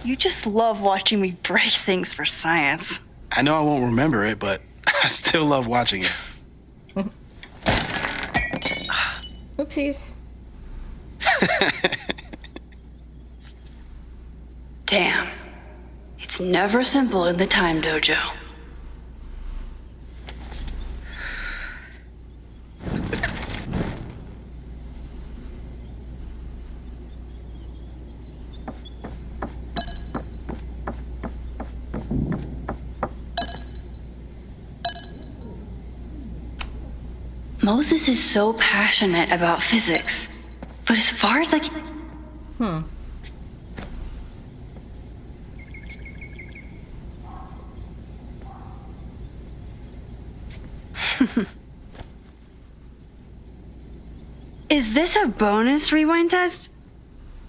You just love watching me break things for science. I know I won't remember it, but I still love watching it. Oopsies. Damn. It's never simple in the Time Dojo. Moses is so passionate about physics, but as far as like... Is this a bonus rewind test?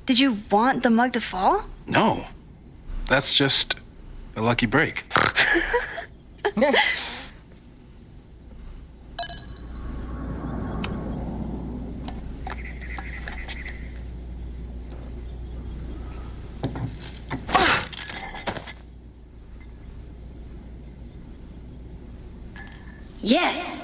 Did you want the mug to fall? No. That's just a lucky break. Yes.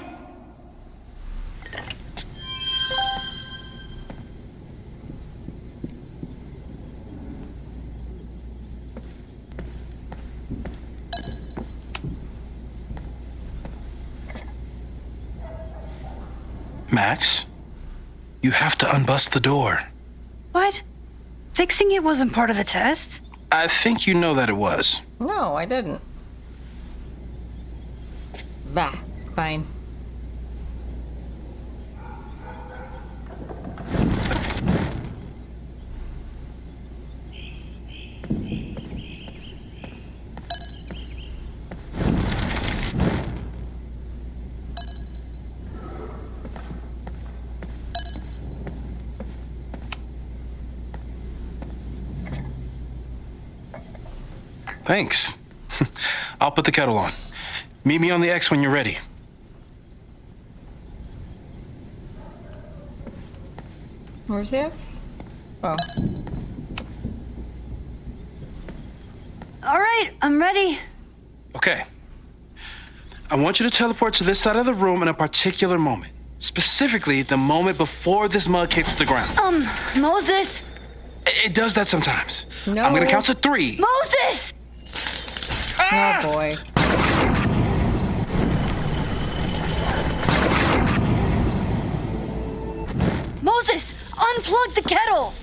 Max, you have to unbust the door. What? Fixing it wasn't part of the test? I think you know that it was. No, I didn't. Bah, fine. Thanks. I'll put the kettle on. Meet me on the X when you're ready. Where's the X? Oh. All right, I'm ready. Okay. I want you to teleport to this side of the room in a particular moment. Specifically, the moment before this mug hits the ground. Moses! It does that sometimes. No. I'm gonna count to 3. Moses! Oh boy. Moses, unplug the kettle!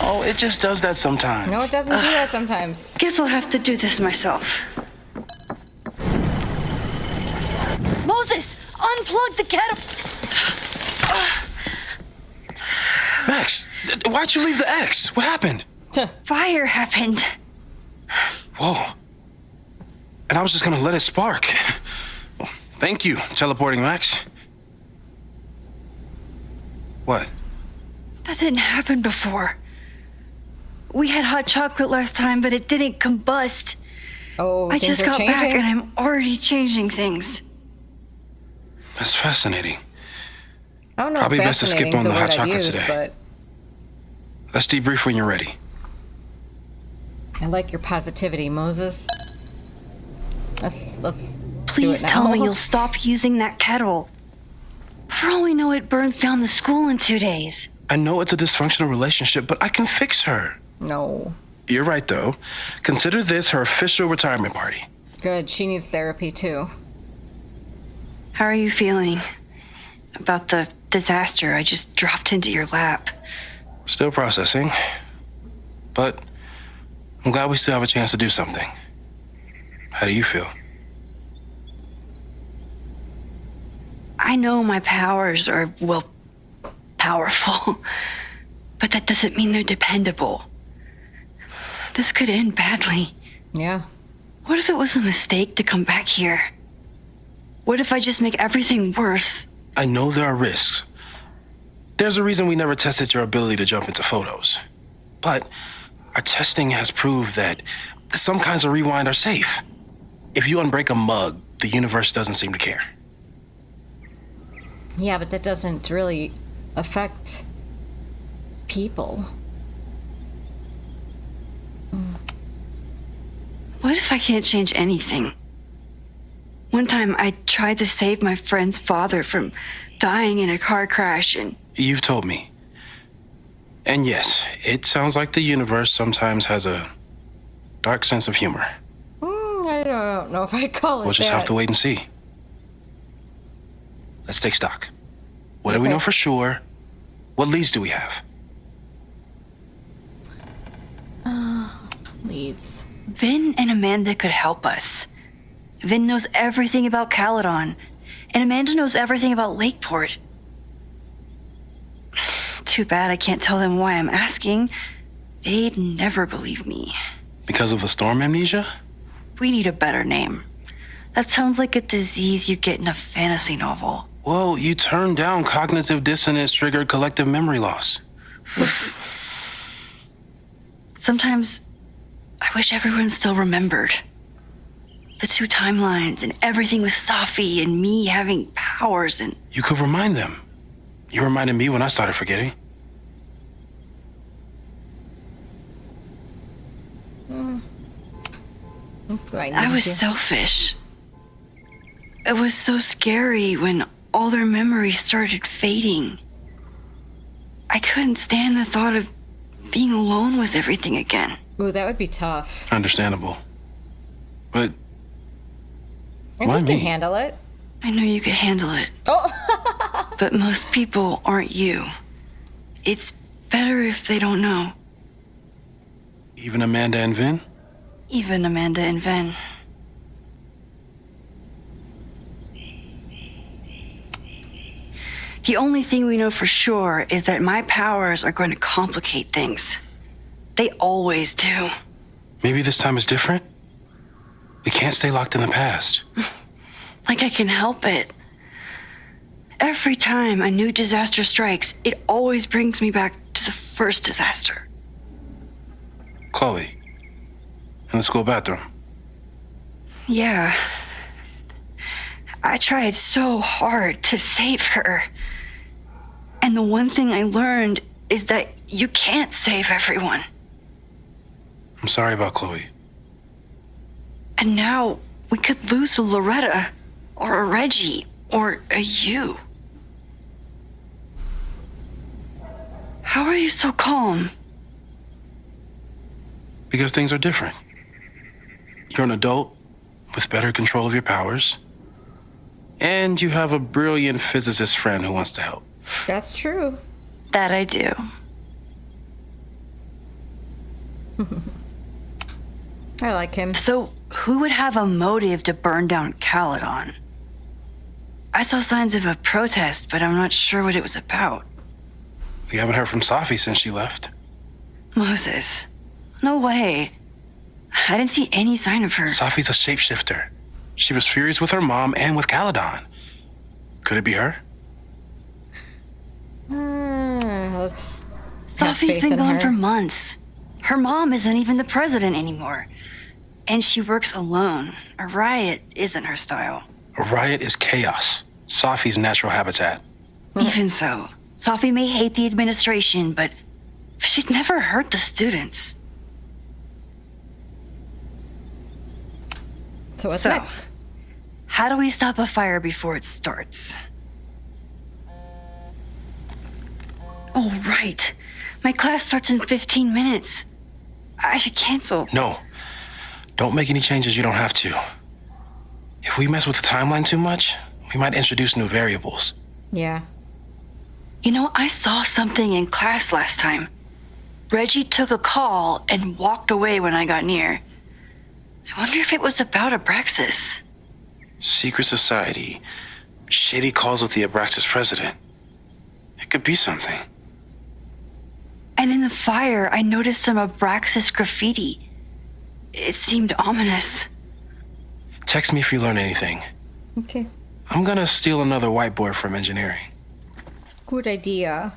Oh, it just does that sometimes. No, it doesn't do that sometimes. Guess I'll have to do this myself. Moses, unplug the kettle! Max, why'd you leave the X? What happened? Fire happened. Whoa. And I was just gonna let it spark. Well, thank you, teleporting Max. What? That didn't happen before. We had hot chocolate last time, but it didn't combust. Oh, I things just are got changing? back and I'm already changing things. That's fascinating. I don't know Probably if best to skip fascinating's on the the hot word I'd chocolate use, today. but Let's debrief when you're ready. I like your positivity, Moses. Let's do it Please now. tell me you'll stop using that kettle. For all we know, it burns down the school in 2 days. I know it's a dysfunctional relationship, but I can fix her. No. You're right, though. Consider this her official retirement party. Good. She needs therapy too. How are you feeling about the disaster I just dropped into your lap? Still processing. But I'm glad we still have a chance to do something. How do you feel? I know my powers are, well, powerful, but that doesn't mean they're dependable. This could end badly. Yeah. What if it was a mistake to come back here? What if I just make everything worse? I know there are risks. There's a reason we never tested your ability to jump into photos. But our testing has proved that some kinds of rewind are safe. If you unbreak a mug, the universe doesn't seem to care. Yeah, but that doesn't really affect people. What if I can't change anything? One time I tried to save my friend's father from dying in a car crash and... You've told me. And yes, it sounds like the universe sometimes has a dark sense of humor. I don't know if I'd call it We'll just that. have to wait and see. Let's take stock. What do we Okay. know for sure? What leads do we have? Leads. Vin and Amanda could help us. Vin knows everything about Caledon, and Amanda knows everything about Lakeport. Too bad I can't tell them why I'm asking. They'd never believe me. Because of the storm amnesia? We need a better name. That sounds like a disease you get in a fantasy novel. Well, you turned down cognitive dissonance triggered collective memory loss. Sometimes I wish everyone still remembered. The 2 timelines and everything with Selfie and me having powers and... You could remind them. You reminded me when I started forgetting. I was selfish. It was so scary when all their memories started fading. I couldn't stand the thought of being alone with everything again. Ooh, that would be tough. Understandable. But And why you can me? handle it. I know you could handle it. Oh! But most people aren't you. It's better if they don't know. Even Amanda and Vin? Even Amanda and Vin. The only thing we know for sure is that my powers are going to complicate things. They always do. Maybe this time is different? We can't stay locked in the past. Like I can help it. Every time a new disaster strikes, it always brings me back to the first disaster. Chloe, In the school bathroom. Yeah. I tried so hard to save her. And the one thing I learned is that you can't save everyone. I'm sorry about Chloe. And now we could lose a Loretta, or a Reggie, or a you. How are you so calm? Because things are different. You're an adult with better control of your powers. And you have a brilliant physicist friend who wants to help. That's true. That I do. I like him. So, who would have a motive to burn down Caledon? I saw signs of a protest, but I'm not sure what it was about. We haven't heard from Selfie since she left. Moses. No way. I didn't see any sign of her. Selfie's a shapeshifter. She was furious with her mom and with Caledon. Could it be her? Let's have Selfie's faith been in gone her. for months. Her mom isn't even the president anymore. And she works alone. A riot isn't her style. A riot is chaos. Selfie's natural habitat. Even so, Selfie may hate the administration, but she's never hurt the students. So what's So- next? How do we stop a fire before it starts? Oh, right. My class starts in 15 minutes. I should cancel. No. Don't make any changes you don't have to. If we mess with the timeline too much, we might introduce new variables. Yeah. You know, I saw something in class last time. Reggie took a call and walked away when I got near. I wonder if it was about Abraxas. Secret society. Shady calls with the Abraxas president. It could be something. And in the fire, I noticed some Abraxas graffiti. It seemed ominous. Text me if you learn anything. Okay. I'm gonna steal another whiteboard from engineering. Good idea.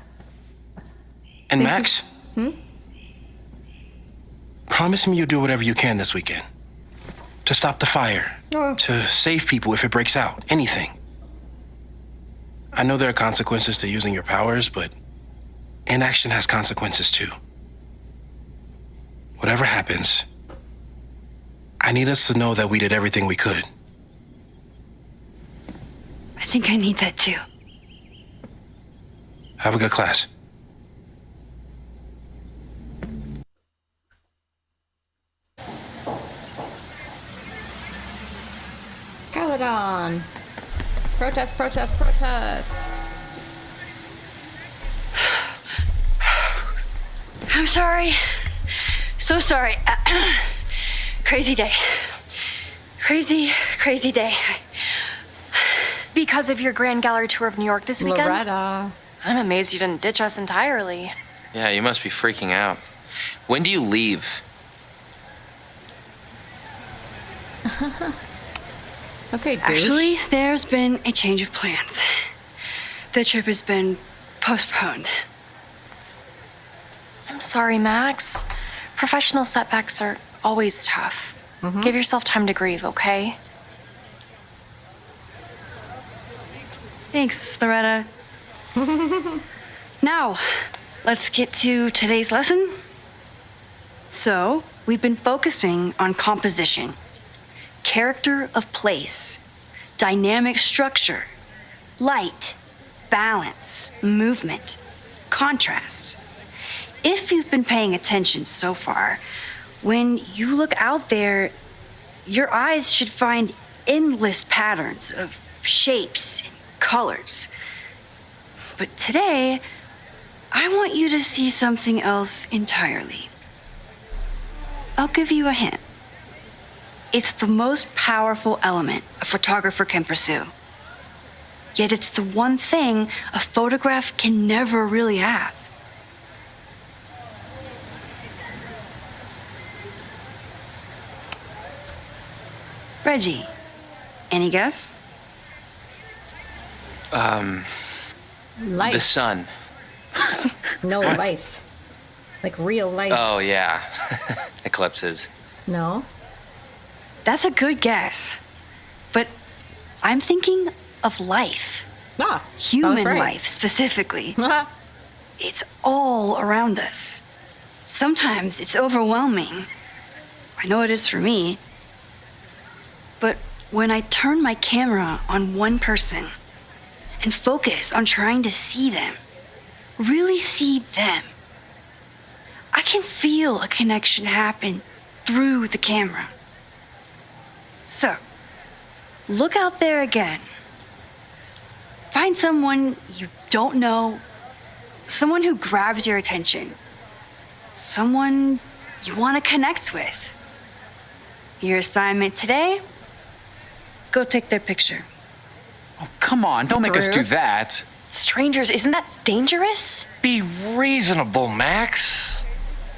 And Thank Max? Promise me you'll do whatever you can this weekend. To stop the fire. Oh. To save people if it breaks out. Anything. I know there are consequences to using your powers, but inaction has consequences too. Whatever happens, I need us to know that we did everything we could. I think I need that too. Have a good class. Caledon. Protest, protest, protest. I'm sorry. So sorry. Crazy day. Crazy day. Because of your Grand Gallery tour of New York this weekend? Loretta. I'm amazed you didn't ditch us entirely. Yeah, you must be freaking out. When do you leave? Okay, douche. Actually, there's been a change of plans. The trip has been postponed. I'm sorry, Max. Professional setbacks are always tough. Give yourself time to grieve, okay? Thanks, Loretta. Now, let's get to today's lesson. So, we've been focusing on composition, character of place, dynamic structure, light, balance, movement, contrast. If you've been paying attention so far, when you look out there, your eyes should find endless patterns of shapes and colors. But today, I want you to see something else entirely. I'll give you a hint. It's the most powerful element a photographer can pursue. Yet it's the one thing a photograph can never really have. Reggie, any guess? Life. The sun. No life. Like real life. Oh, yeah. Eclipses. No? That's a good guess. But I'm thinking of life. Ah, Human right. life, specifically. It's all around us. Sometimes it's overwhelming. I know it is for me. But when I turn my camera on one person and focus on trying to see them, really see them, I can feel a connection happen through the camera. So, look out there again. Find someone you don't know, someone who grabs your attention, someone you want to connect with. Your assignment today? Go take their picture. Oh, come on, don't make us do that. Strangers, isn't that dangerous? Be reasonable, Max.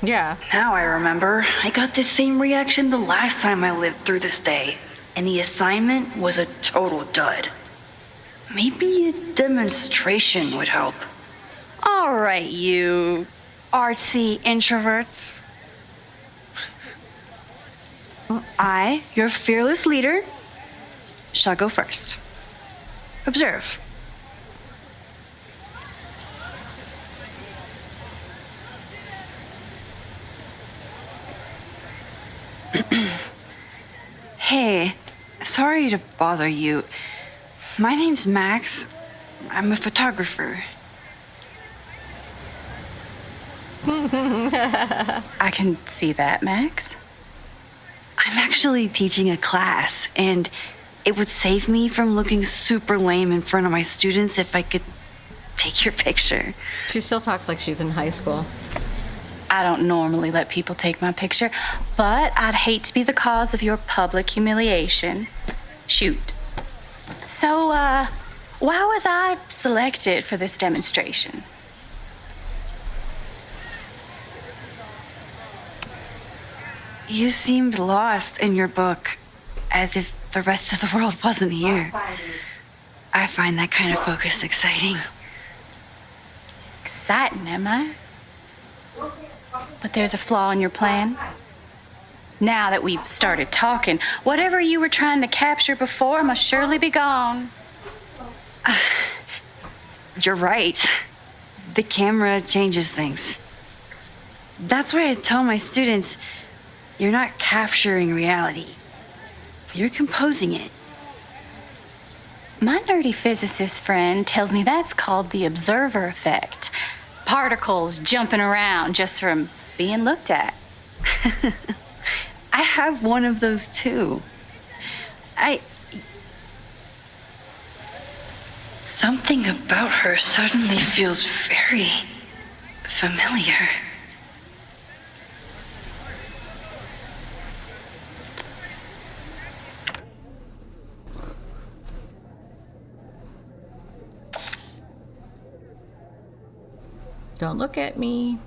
Yeah. Now I remember. I got the same reaction the last time I lived through this day, and the assignment was a total dud. Maybe a demonstration would help. All right, you artsy introverts. I, your fearless leader, shall go first. Observe. Hey, sorry to bother you. My name's Max. I'm a photographer. I can see that, Max. I'm actually teaching a class, and it would save me from looking super lame in front of my students if I could take your picture. She still talks like she's in high school. I don't normally let people take my picture, but I'd hate to be the cause of your public humiliation. Shoot. So, why was I selected for this demonstration? You seemed lost in your book, as if the rest of the world wasn't here. I find that kind of focus exciting. Exciting, am I? But there's a flaw in your plan. Now that we've started talking, whatever you were trying to capture before must surely be gone. You're right. The camera changes things. That's why I tell my students, you're not capturing reality. You're composing it. My nerdy physicist friend tells me that's called the observer effect. Particles jumping around just from being looked at. I have one of those too. Something about her suddenly feels very familiar. Don't look at me.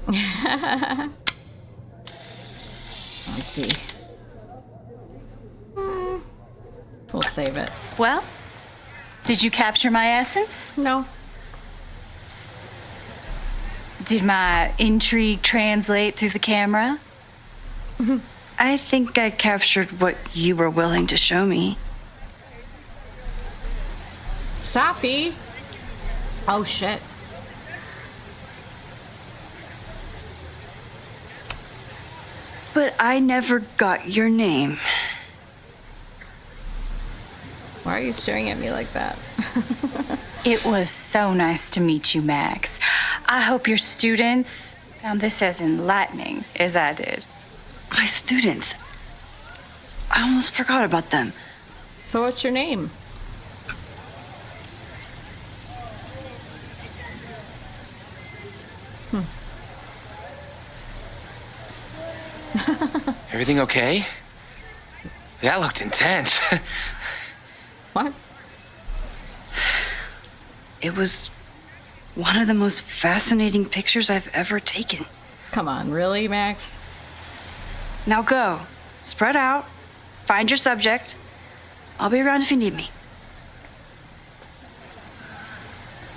Let's see. We'll save it. Well, did you capture my essence? No. Did my intrigue translate through the camera? I think I captured what you were willing to show me. Selfie. Oh shit. But I never got your name. Why are you staring at me like that? It was so nice to meet you, Max. I hope your students found this as enlightening as I did. My students. I almost forgot about them. So what's your name? Everything okay? That looked intense. What? It was one of the most fascinating pictures I've ever taken. Come on, really, Max? Now go. Spread out. Find your subject. I'll be around if you need me.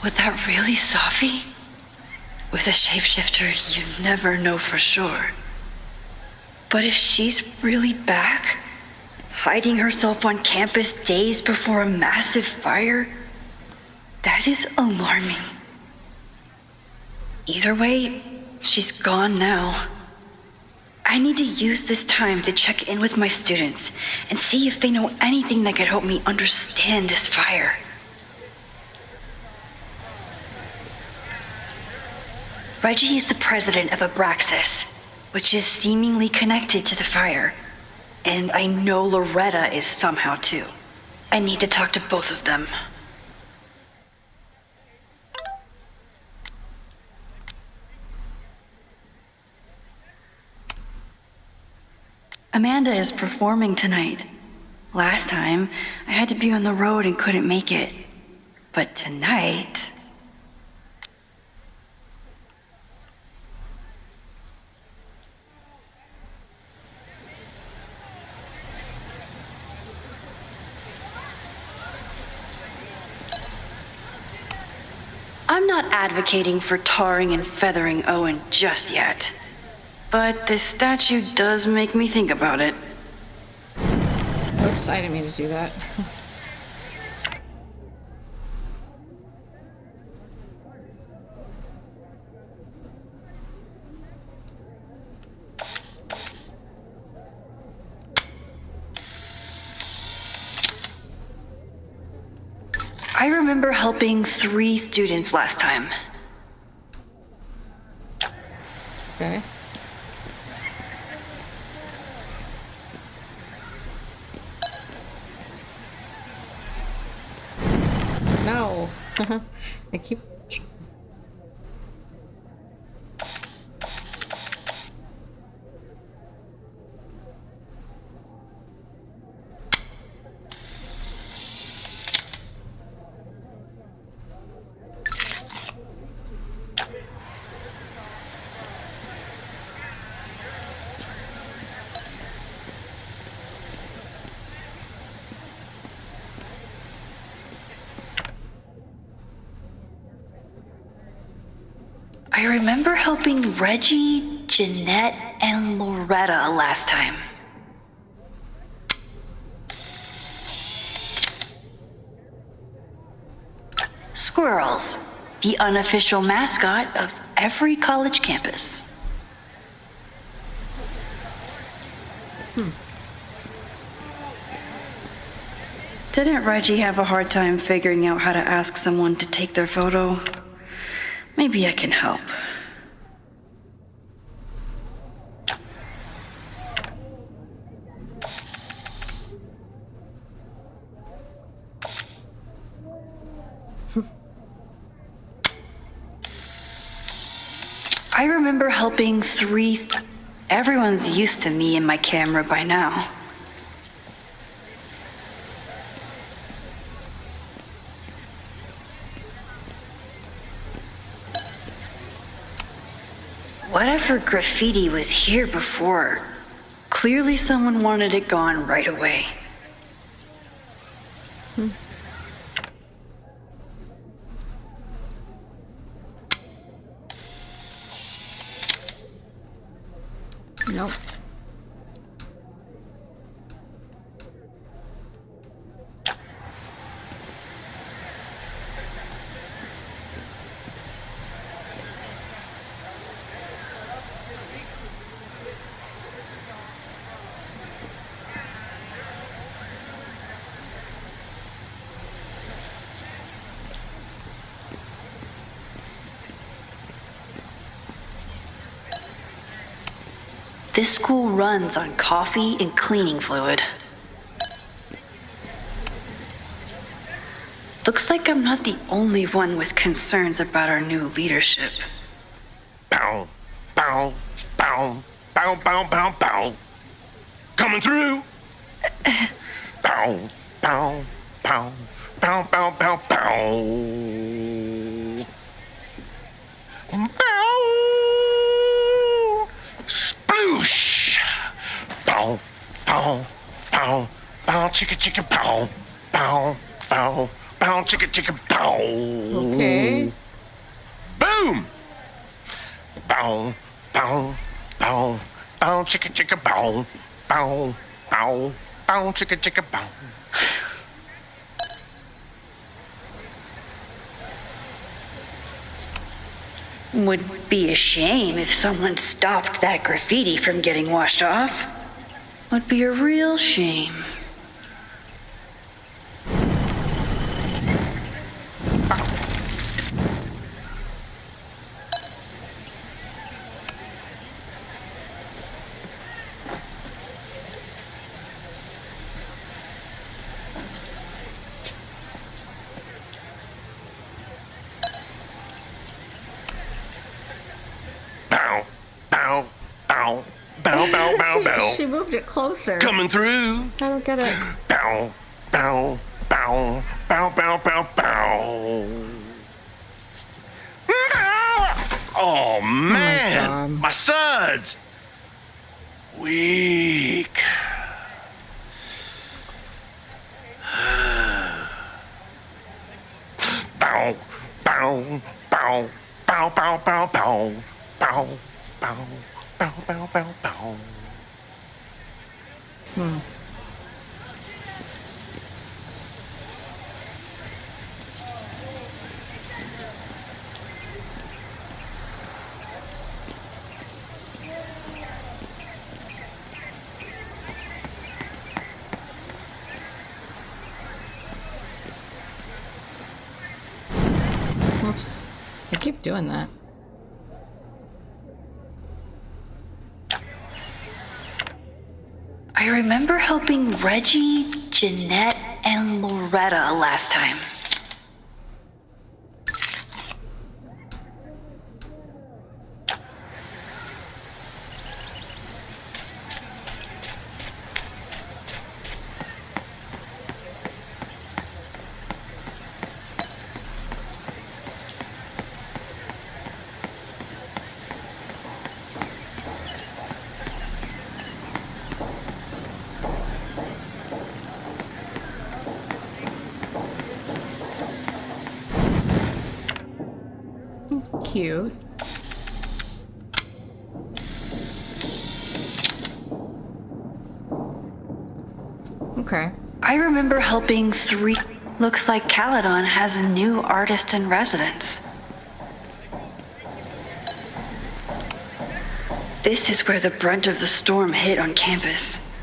Was that really Selfie? With a shapeshifter, you never know for sure. But if she's really back, hiding herself on campus days before a massive fire, that is alarming. Either way, she's gone now. I need to use this time to check in with my students and see if they know anything that could help me understand this fire. Reggie is the president of Abraxas, which is seemingly connected to the fire. And I know Loretta is somehow too. I need to talk to both of them. Amanda is performing tonight. Last time, I had to be on the road and couldn't make it. But tonight... I'm not advocating for tarring and feathering Owen just yet. But this statue does make me think about it. Oops, I didn't mean to do that. I remember helping 3 students last time. Okay. No. I keep... I remember helping Reggie, Jeanette, and Loretta last time. Squirrels, the unofficial mascot of every college campus. Didn't Reggie have a hard time figuring out how to ask someone to take their photo? Maybe I can help. I remember helping 3 Everyone's used to me and my camera by now. Whatever graffiti was here before, clearly someone wanted it gone right away. Nope. This school runs on coffee and cleaning fluid. Looks like I'm not the only one with concerns about our new leadership. Bow, bow, bow, bow, bow, bow, bow. Coming through. Bow, bow, bow, bow, bow, bow, bow. Bow. Sploosh. Bow, bow, bow, bow, chicka, chicka, bow, bow, bow, bow, chicka, chicka, bow. Okay. Boom. Bow, bow, bow, bow, chicka chicka bow, bow, bow, bow, chicka chicka bow. Would be a shame if someone stopped that graffiti from getting washed off. Would be a real shame. Bow, bow, bow, bow, bow, bow, bow. She moved it closer. Coming through. I don't get it. Bow, bow, bow, bow, bow, bow, bow. Oh man, my suds. Weak. Bow, bow, bow, bow, bow, bow, bow, bow, bow, bow, bow, bow, bow. Whoops. I keep doing that. I remember helping Reggie, Jeanette, and Loretta last time. Cute. Okay. I remember helping three. Looks like Caledon has a new artist in residence. This is where the brunt of the storm hit on campus.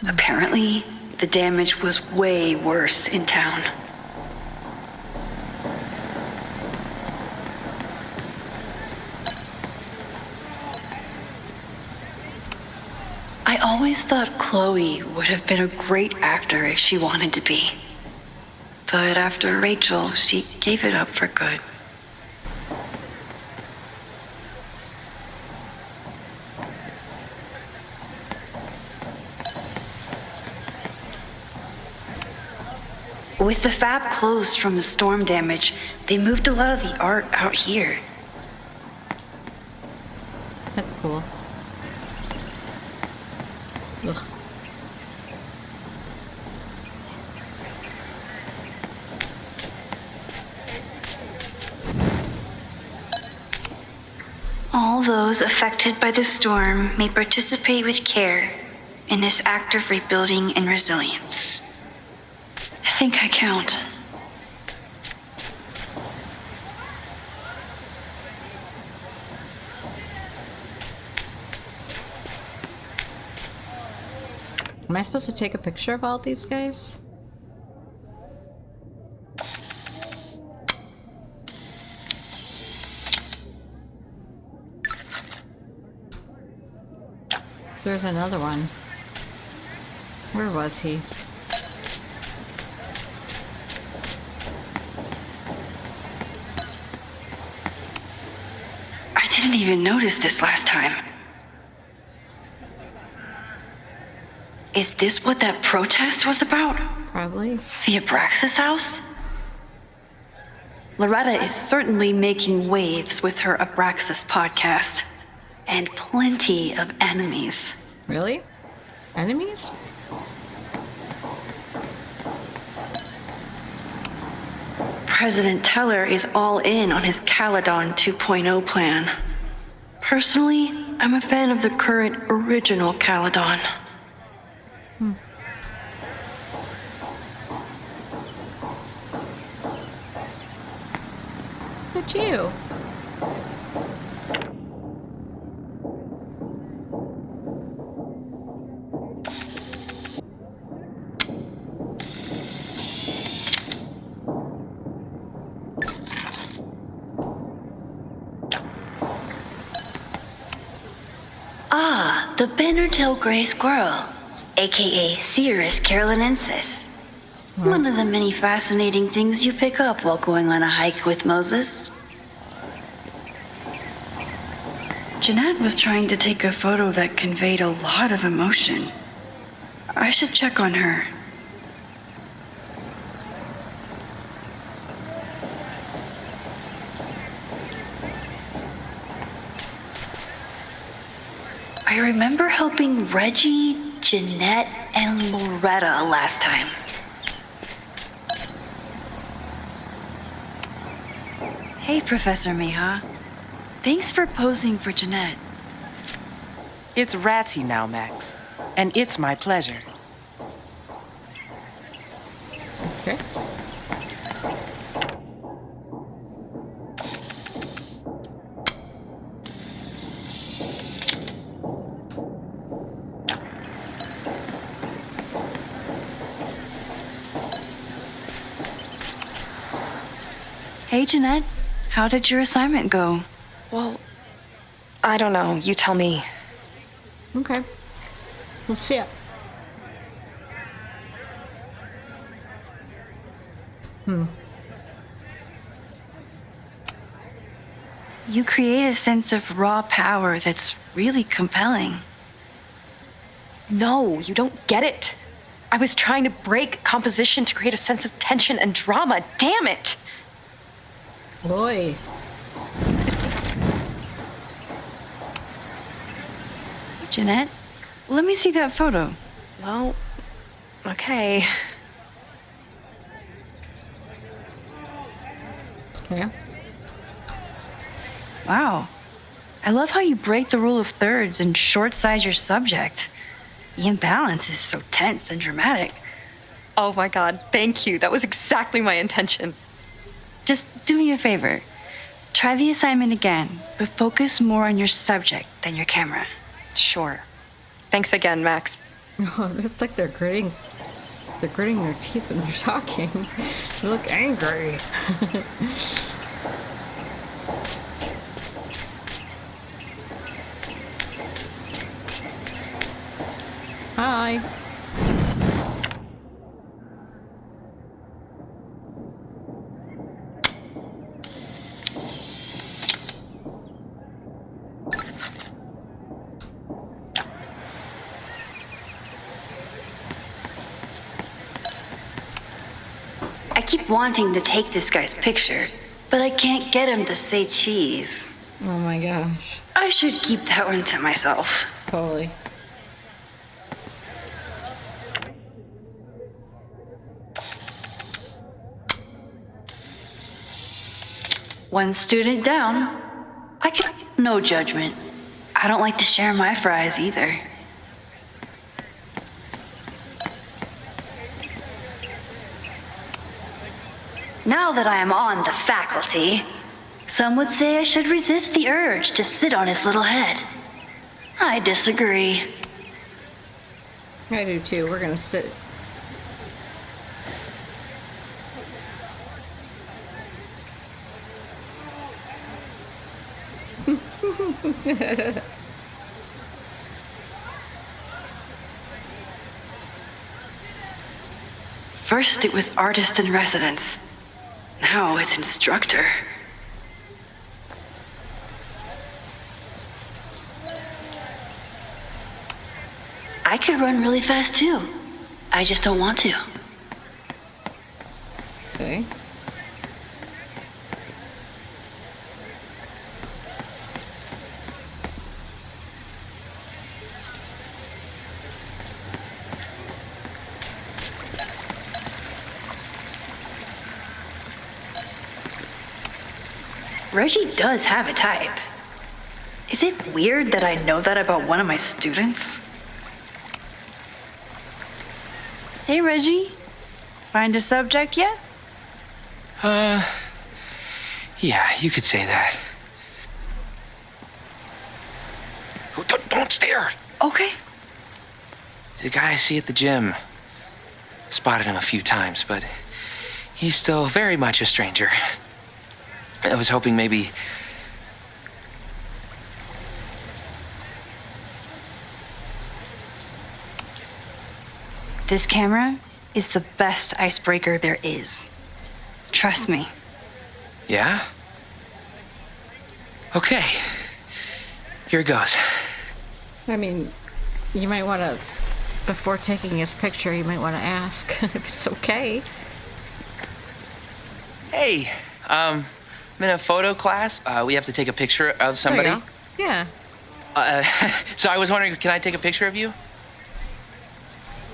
Apparently, the damage was way worse in town. I always thought Chloe would have been a great actor if she wanted to be. But after Rachel, she gave it up for good. With the fab closed from the storm damage, they moved a lot of the art out here. That's cool. Ugh. All those affected by the storm may participate with care in this act of rebuilding and resilience. I think I count. Am I supposed to take a picture of all these guys? There's another one. Where was he? I didn't even notice this last time. Is this what that protest was about? Probably. The Abraxas house? Loretta is certainly making waves with her Abraxas podcast. And plenty of enemies. Really? Enemies? President Teller is all in on his Caledon 2.0 plan. Personally, I'm a fan of the current original Caledon. Look at you. Ah, the Bannertail Gray Squirrel, aka Cirrus carolinensis. One of the many fascinating things you pick up while going on a hike with Moses. Jeanette was trying to take a photo that conveyed a lot of emotion. I should check on her. I remember helping Reggie, Jeanette, and Loretta last time. Hey, Professor Miha. Thanks for posing for Jeanette. It's Ratty now, Max. And it's my pleasure. Okay. Hey, Jeanette. How did your assignment go? Well, I don't know. You tell me. Okay. We'll see it. You create a sense of raw power that's really compelling. No, you don't get it. I was trying to break composition to create a sense of tension and drama. Damn it! Boy. Jeanette, let me see that photo. Well, okay. Okay. Wow. I love how you break the rule of thirds and short-size your subject. The imbalance is so tense and dramatic. Oh my god, thank you. That was exactly my intention. Just do me a favor. Try the assignment again, but focus more on your subject than your camera. Sure. Thanks again, Max. Oh, it's like they're gritting their teeth when they're talking. They look angry. Hi. I keep wanting to take this guy's picture, but I can't get him to say cheese. Oh my gosh. I should keep that one to myself. Totally. One student down. No judgment. I don't like to share my fries either. Now that I am on the faculty, some would say I should resist the urge to sit on his little head. I disagree. I do too. We're gonna sit. First it was artist in residence. Now it's instructor. I could run really fast too. I just don't want to. Okay. Reggie does have a type. Is it weird that I know that about one of my students? Hey, Reggie. Find a subject yet? Yeah, you could say that. Oh, don't stare. Okay. He's a guy I see at the gym. Spotted him a few times, but he's still very much a stranger. I was hoping maybe... This camera is the best icebreaker there is. Trust me. Yeah? Okay. Here it goes. I mean, you might want to, before taking his picture, you might want to ask if it's okay. Hey, I'm in a photo class. We have to take a picture of somebody. There you go. Yeah. So I was wondering, can I take a picture of you?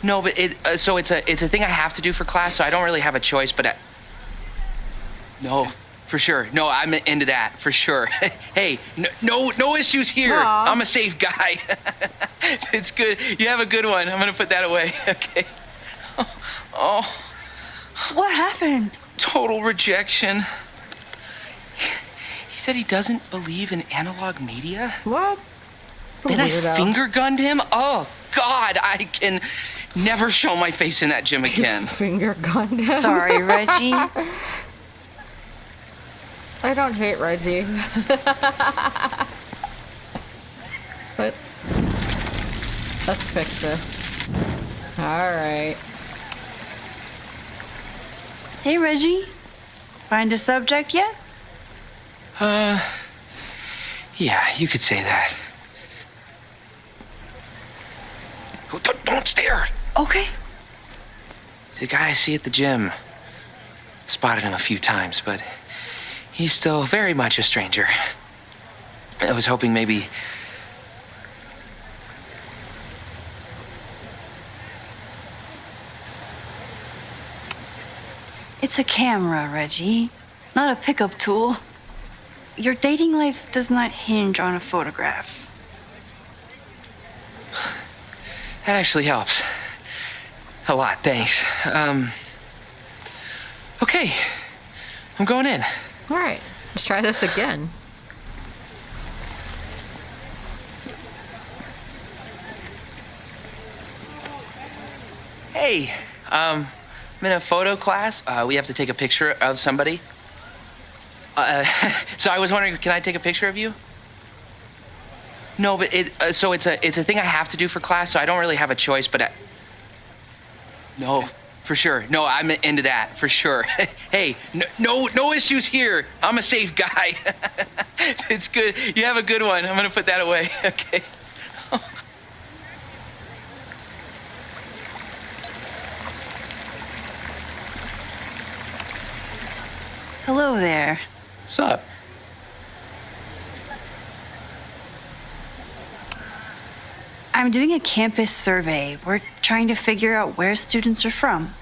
No, but it's a thing I have to do for class, so I don't really have a choice, but no, for sure. No, I'm into that, for sure. Hey, no issues here. Aww. I'm a safe guy. It's good. You have a good one. I'm gonna put that away. Okay. Oh. What happened? Total rejection. He said he doesn't believe in analog media. What? Then I Weirdo. finger gunned him? Oh, God, I can never show my face in that gym again. Finger gunned him. Sorry, Reggie. I don't hate Reggie. But let's fix this. All right. Hey, Reggie. Find a subject yet? Yeah, you could say that. Oh, don't stare. Okay. He's a guy I see at the gym. Spotted him a few times, but he's still very much a stranger. I was hoping maybe... It's a camera, Reggie, not a pickup tool. Your dating life does not hinge on a photograph. That actually helps. A lot, thanks. Okay. I'm going in. All right. Let's try this again. Hey, I'm in a photo class. We have to take a picture of somebody. So I was wondering, can I take a picture of you? No, but it's a thing I have to do for class, so I don't really have a choice, but no, for sure. No, I'm into that, for sure. Hey, no issues here. I'm a safe guy. It's good. You have a good one. I'm gonna put that away. Okay. Hello there. What's up? I'm doing a campus survey. We're trying to figure out where students are from.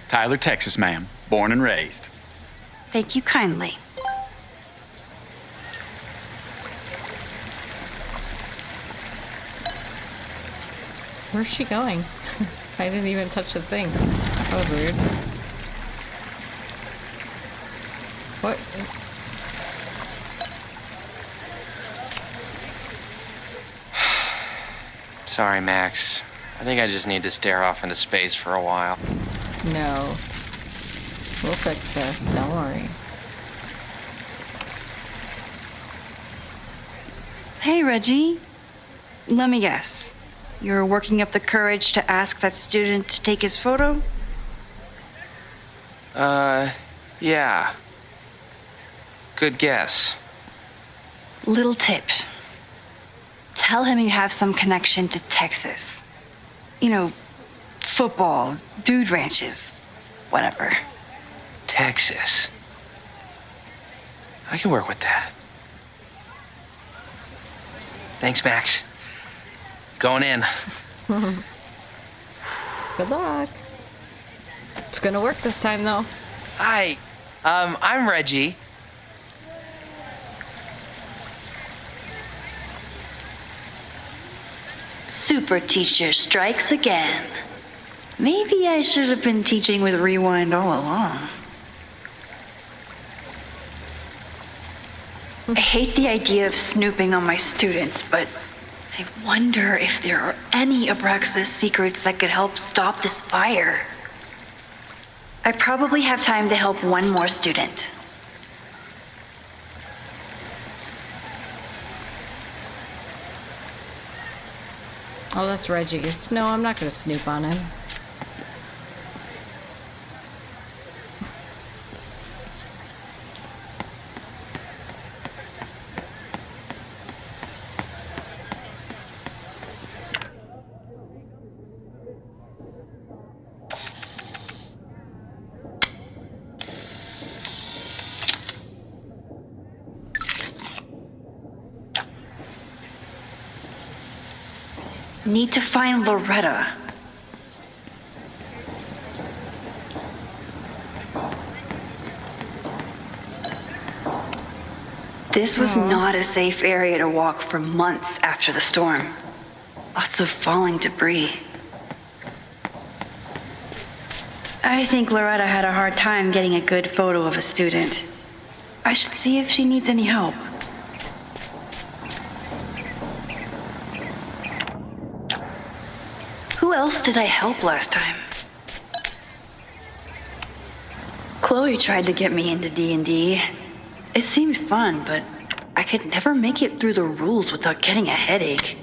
Tyler, Texas, ma'am. Born and raised. Thank you kindly. Where's she going? I didn't even touch the thing. That was weird. What? Sorry, Max. I think I just need to stare off into space for a while. No. We'll fix this. Don't worry. Hey, Reggie. Let me guess. You're working up the courage to ask that student to take his photo? Yeah. Good guess. Little tip. Tell him you have some connection to Texas. You know, football, dude ranches, whatever. Texas. I can work with that. Thanks, Max. Going in. Good luck. It's gonna work this time, though. Hi. I'm Reggie. super teacher strikes again. Maybe I should have been teaching with Rewind all along. I hate the idea of snooping on my students, but I wonder if there are any Abraxas secrets that could help stop this fire. I probably have time to help one more student. Oh, that's Reggie's. No, I'm not going to snoop on him. Need to find Loretta. This was not a safe area to walk for months after the storm. Lots of falling debris. I think Loretta had a hard time getting a good photo of a student. I should see if she needs any help. Who else did I help last time? Chloe tried to get me into D&D. It seemed fun, but I could never make it through the rules without getting a headache.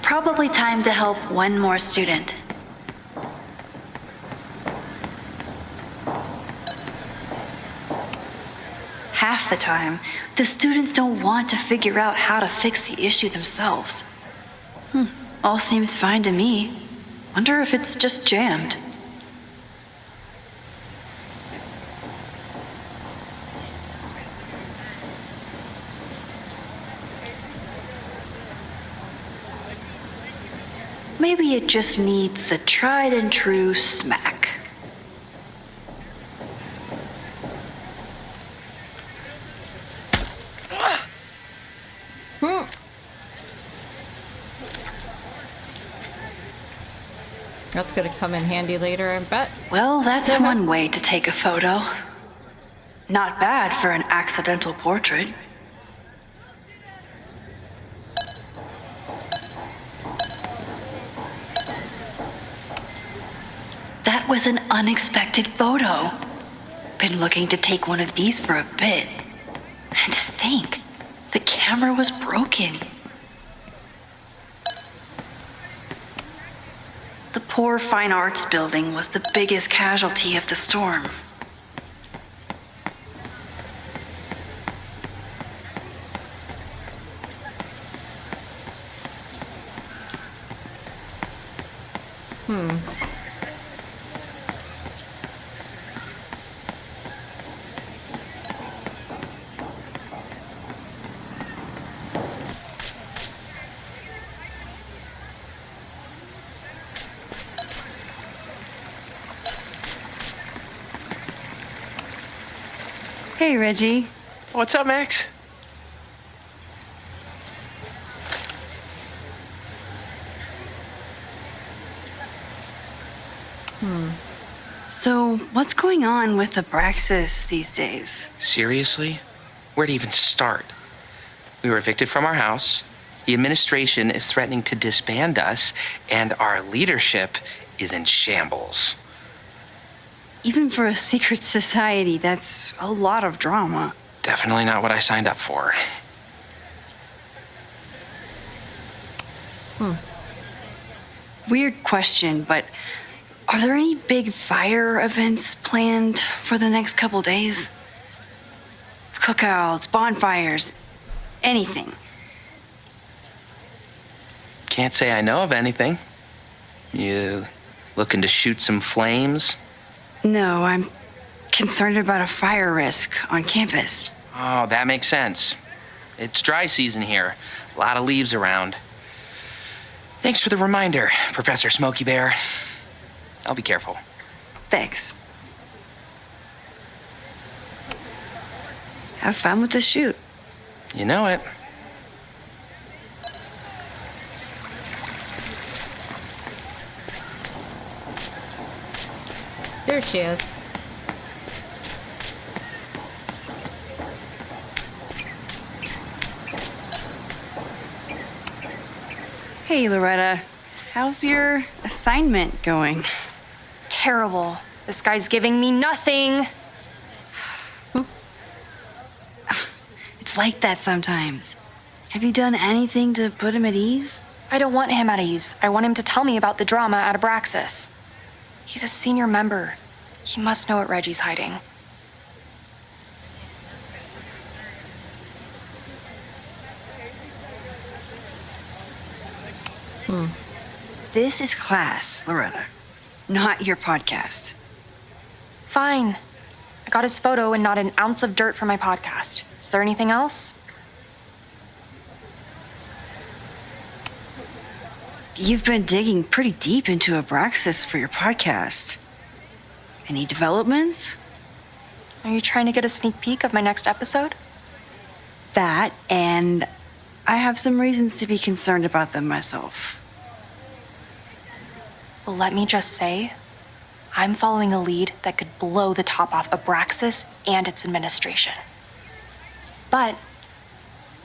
Probably time to help one more student. Half the time, the students don't want to figure out how to fix the issue themselves. All seems fine to me. Wonder if it's just jammed. Maybe it just needs the tried and true smack. That's gonna come in handy later, I bet. Well, that's one way to take a photo. Not bad for an accidental portrait. That was an unexpected photo. Been looking to take one of these for a bit. And to think, the camera was broken. The poor fine arts building was the biggest casualty of the storm. Hey, Reggie. What's up, Max? So, what's going on with Abraxas these days? Seriously? Where to even start? We were evicted from our house. The administration is threatening to disband us, and our leadership is in shambles. Even for a secret society, that's a lot of drama. Definitely not what I signed up for. Weird question, but are there any big fire events planned for the next couple days? Cookouts, bonfires, anything? Can't say I know of anything. You looking to shoot some flames? No, I'm concerned about a fire risk on campus. Oh, that makes sense. It's dry season here. A lot of leaves around. Thanks for the reminder, Professor Smokey Bear. I'll be careful. Thanks. Have fun with the shoot. You know it. There she is. Hey, Loretta. How's your assignment going? Terrible. This guy's giving me nothing. It's like that sometimes. Have you done anything to put him at ease? I don't want him at ease. I want him to tell me about the drama at Abraxas. He's a senior member. He must know what Reggie's hiding. This is class, Loretta, not your podcast. Fine. I got his photo and not an ounce of dirt for my podcast. Is there anything else? You've been digging pretty deep into Abraxas for your podcast. Any developments? Are you trying to get a sneak peek of my next episode? That, and I have some reasons to be concerned about them myself. Well, let me just say, I'm following a lead that could blow the top off Abraxas and its administration. But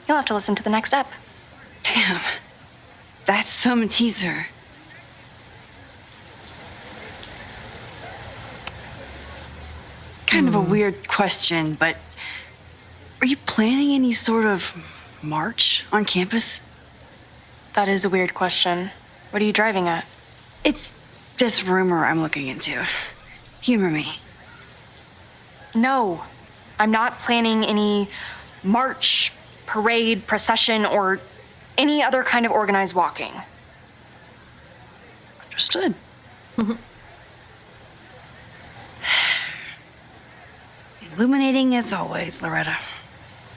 you'll have to listen to the next ep. Damn. That's some teaser. Kind of a weird question, but are you planning any sort of march on campus? That is a weird question. What are you driving at? It's just rumor I'm looking into. Humor me. No, I'm not planning any march, parade, procession, or any other kind of organized walking. Understood. Illuminating as always, Loretta.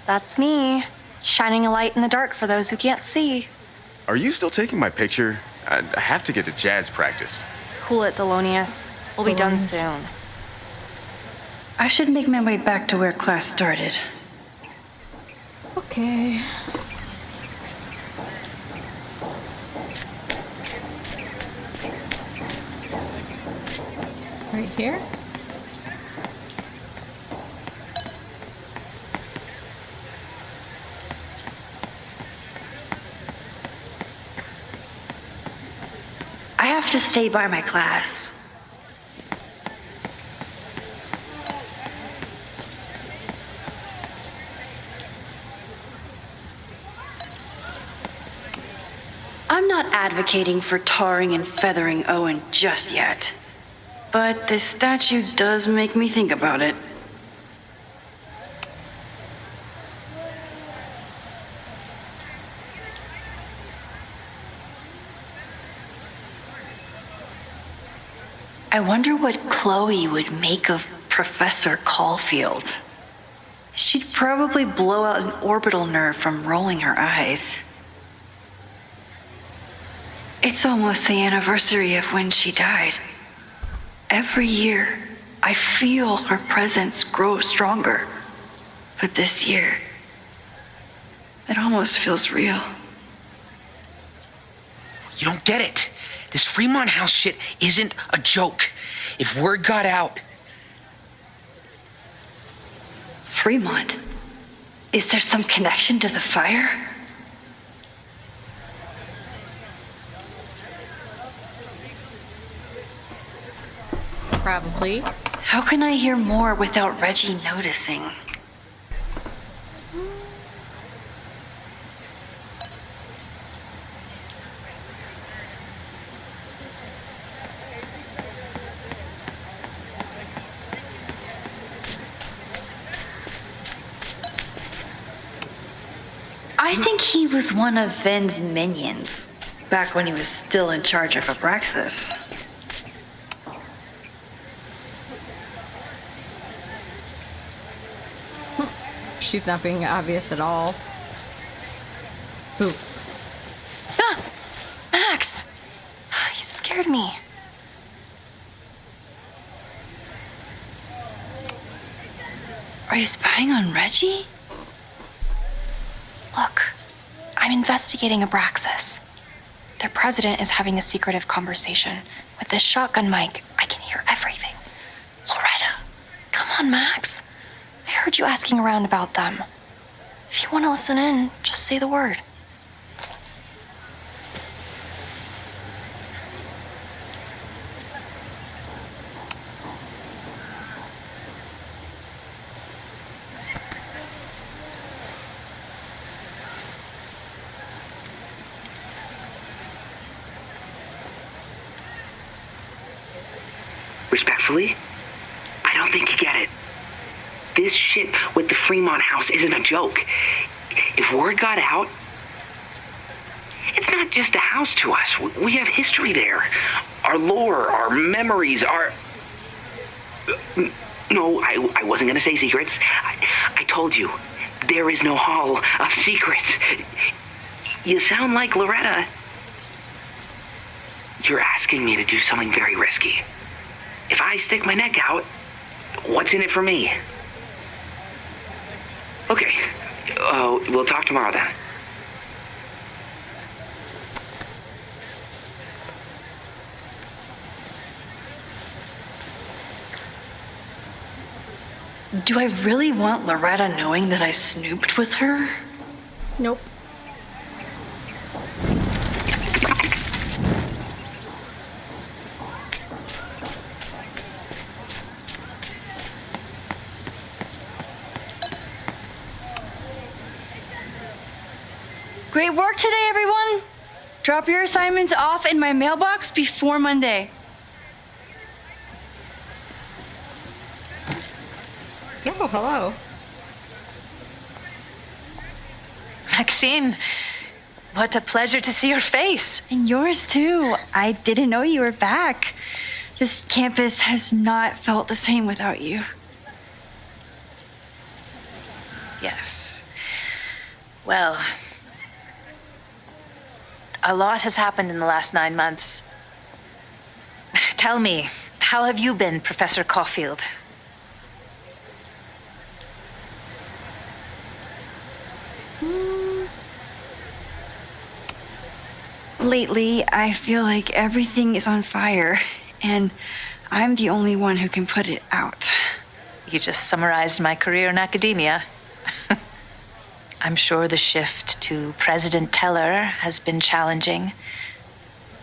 That's me, shining a light in the dark for those who can't see. Are you still taking my picture? I have to get to jazz practice. Cool it, Thelonious. We'll be done soon. I should make my way back to where class started. Okay. Right here? I have to stay by my class. I'm not advocating for tarring and feathering Owen just yet, but this statue does make me think about it. I wonder what Chloe would make of Professor Caulfield. She'd probably blow out an orbital nerve from rolling her eyes. It's almost the anniversary of when she died. Every year, I feel her presence grow stronger. But this year, it almost feels real. You don't get it. This Fremont House shit isn't a joke. If word got out... Fremont? Is there some connection to the fire? Probably. How can I hear more without Reggie noticing? I think he was one of Ven's minions, back when he was still in charge of Abraxas. She's not being obvious at all. Ooh. Ah! Max! scared me. Are you spying on Reggie? Look, I'm investigating Abraxas. Their president is having a secretive conversation. With this shotgun mic, I can hear everything. Loretta, come on, Max. I heard you asking around about them. If you want to listen in, just say the word. Respectfully, I don't think you get it. This shit with the Fremont house isn't a joke. If word got out, it's not just a house to us. We have history there. Our lore, our memories, our... No, I wasn't gonna say secrets. I told you, there is no hall of secrets. You sound like Loretta. You're asking me to do something very risky. If I stick my neck out, what's in it for me? Okay, we'll talk tomorrow then. Do I really want Loretta knowing that I snooped with her? Nope. Great work today, everyone. Drop your assignments off in my mailbox before Monday. Oh, hello. Maxine, what a pleasure to see your face. And yours too. I didn't know you were back. This campus has not felt the same without you. Yes. Well, a lot has happened in the last 9 months. Tell me, how have you been, Professor Caulfield? Lately, I feel like everything is on fire, and I'm the only one who can put it out. You just summarized my career in academia. I'm sure the shift to President Teller has been challenging.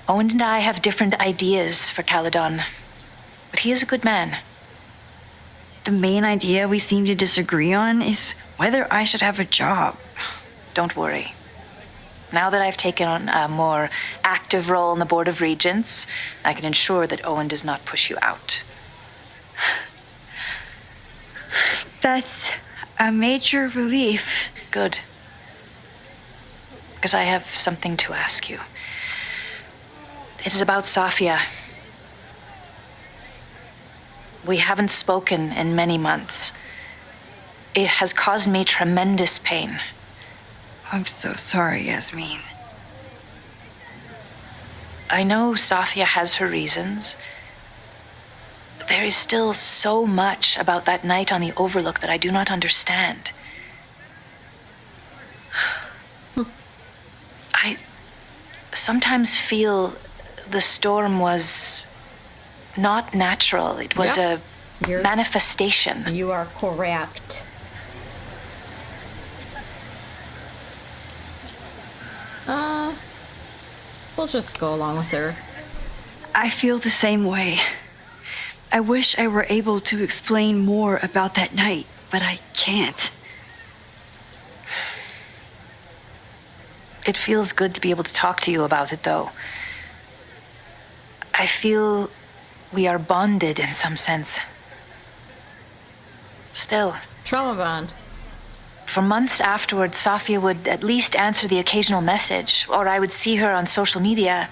Owen and I have different ideas for Caledon, but he is a good man. The main idea we seem to disagree on is whether I should have a job. Don't worry. Now that I've taken on a more active role in the Board of Regents, I can ensure that Owen does not push you out. That's a major relief. Good. Because I have something to ask you. It is about Safia. We haven't spoken in many months. It has caused me tremendous pain. I'm so sorry, Yasmin. I know Safia has her reasons. There is still so much about that night on the Overlook that I do not understand. I sometimes feel the storm was not natural. It was a manifestation. You are correct. We'll just go along with her. I feel the same way. I wish I were able to explain more about that night, but I can't. It feels good to be able to talk to you about it, though. I feel we are bonded in some sense. Still. Trauma bond. For months afterwards, Safia would at least answer the occasional message, or I would see her on social media.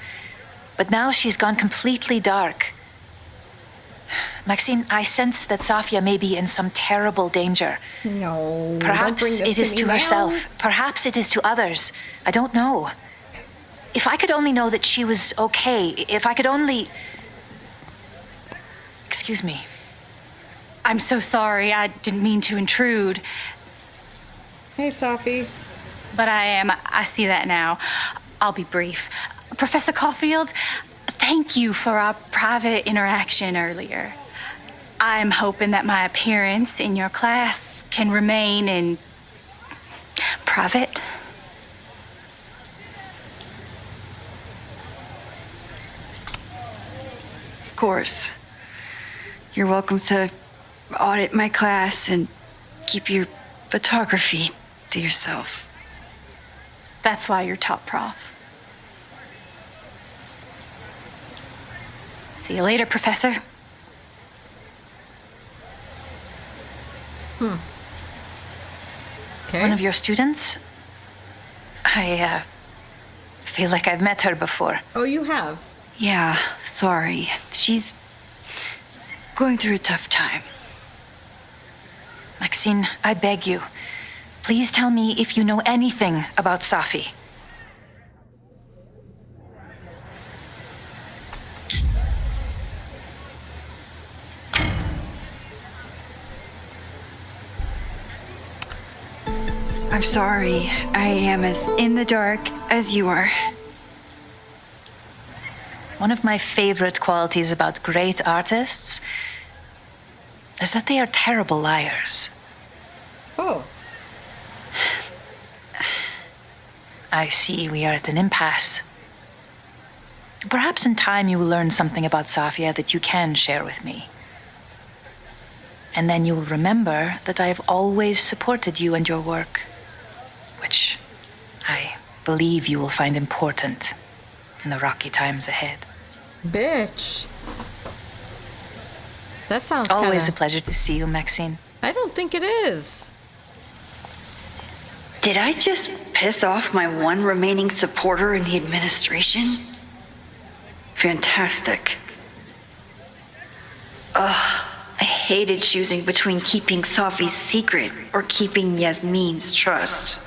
But now she's gone completely dark. Maxine, I sense that Safia may be in some terrible danger. No. Perhaps it is to herself. Perhaps it is to others. I don't know. If I could only know that she was okay, if I could only... Excuse me. I'm so sorry. I didn't mean to intrude. Hey, Selfie. But I see that now. I'll be brief. Professor Caulfield, thank you for our private interaction earlier. I'm hoping that my appearance in your class can remain in private. Of course. You're welcome to audit my class and keep your photography to yourself. That's why you're top prof. See you later, Professor. Okay. One of your students? I feel like I've met her before. Oh, you have? Yeah, sorry. She's going through a tough time. Maxine, I beg you, please tell me if you know anything about Selfie. I'm sorry. I am as in the dark as you are. One of my favorite qualities about great artists is that they are terrible liars. Oh. I see we are at an impasse. Perhaps in time you will learn something about Safia that you can share with me. And then you will remember that I have always supported you and your work, which I believe you will find important in the rocky times ahead. Bitch. That sounds always kinda... a pleasure to see you, Maxine. I don't think it is. Did I just piss off my one remaining supporter in the administration? Fantastic. Ugh, I hated choosing between keeping Safi's secret or keeping Yasmin's trust.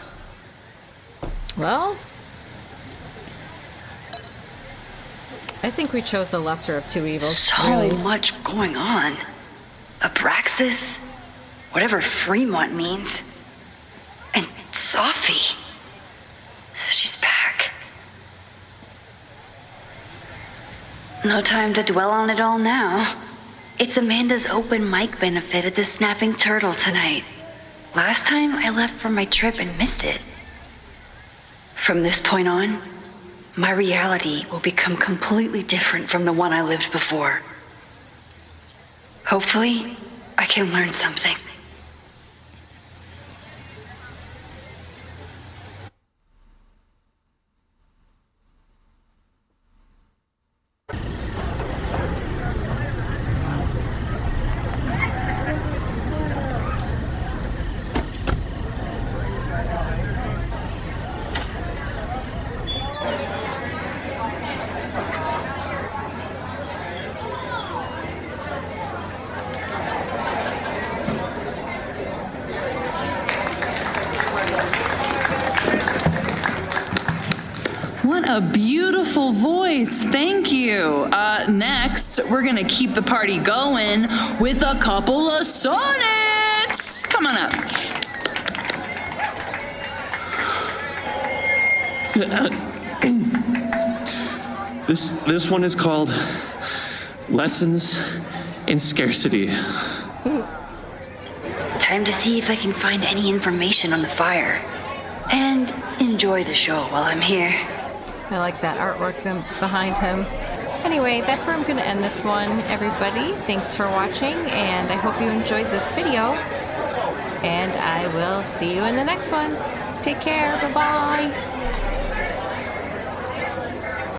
Well, I think we chose the lesser of two evils. So really. much going on. Abraxas, whatever Fremont means, and Safi. She's back. No time to dwell on it all now. It's Amanda's open mic benefit at the Snapping Turtle tonight. Last time I left for my trip and missed it. From this point on, my reality will become completely different from the one I lived before. Hopefully, I can learn something. What a beautiful voice. Thank you. Next, we're going to keep the party going with a couple of sonnets. Come on up. This one is called Lessons in Scarcity. Time to see if I can find any information on the fire. And enjoy the show while I'm here. I like that artwork behind him. Anyway, that's where I'm going to end this one, everybody. Thanks for watching, and I hope you enjoyed this video. And I will see you in the next one. Take care. Bye-bye.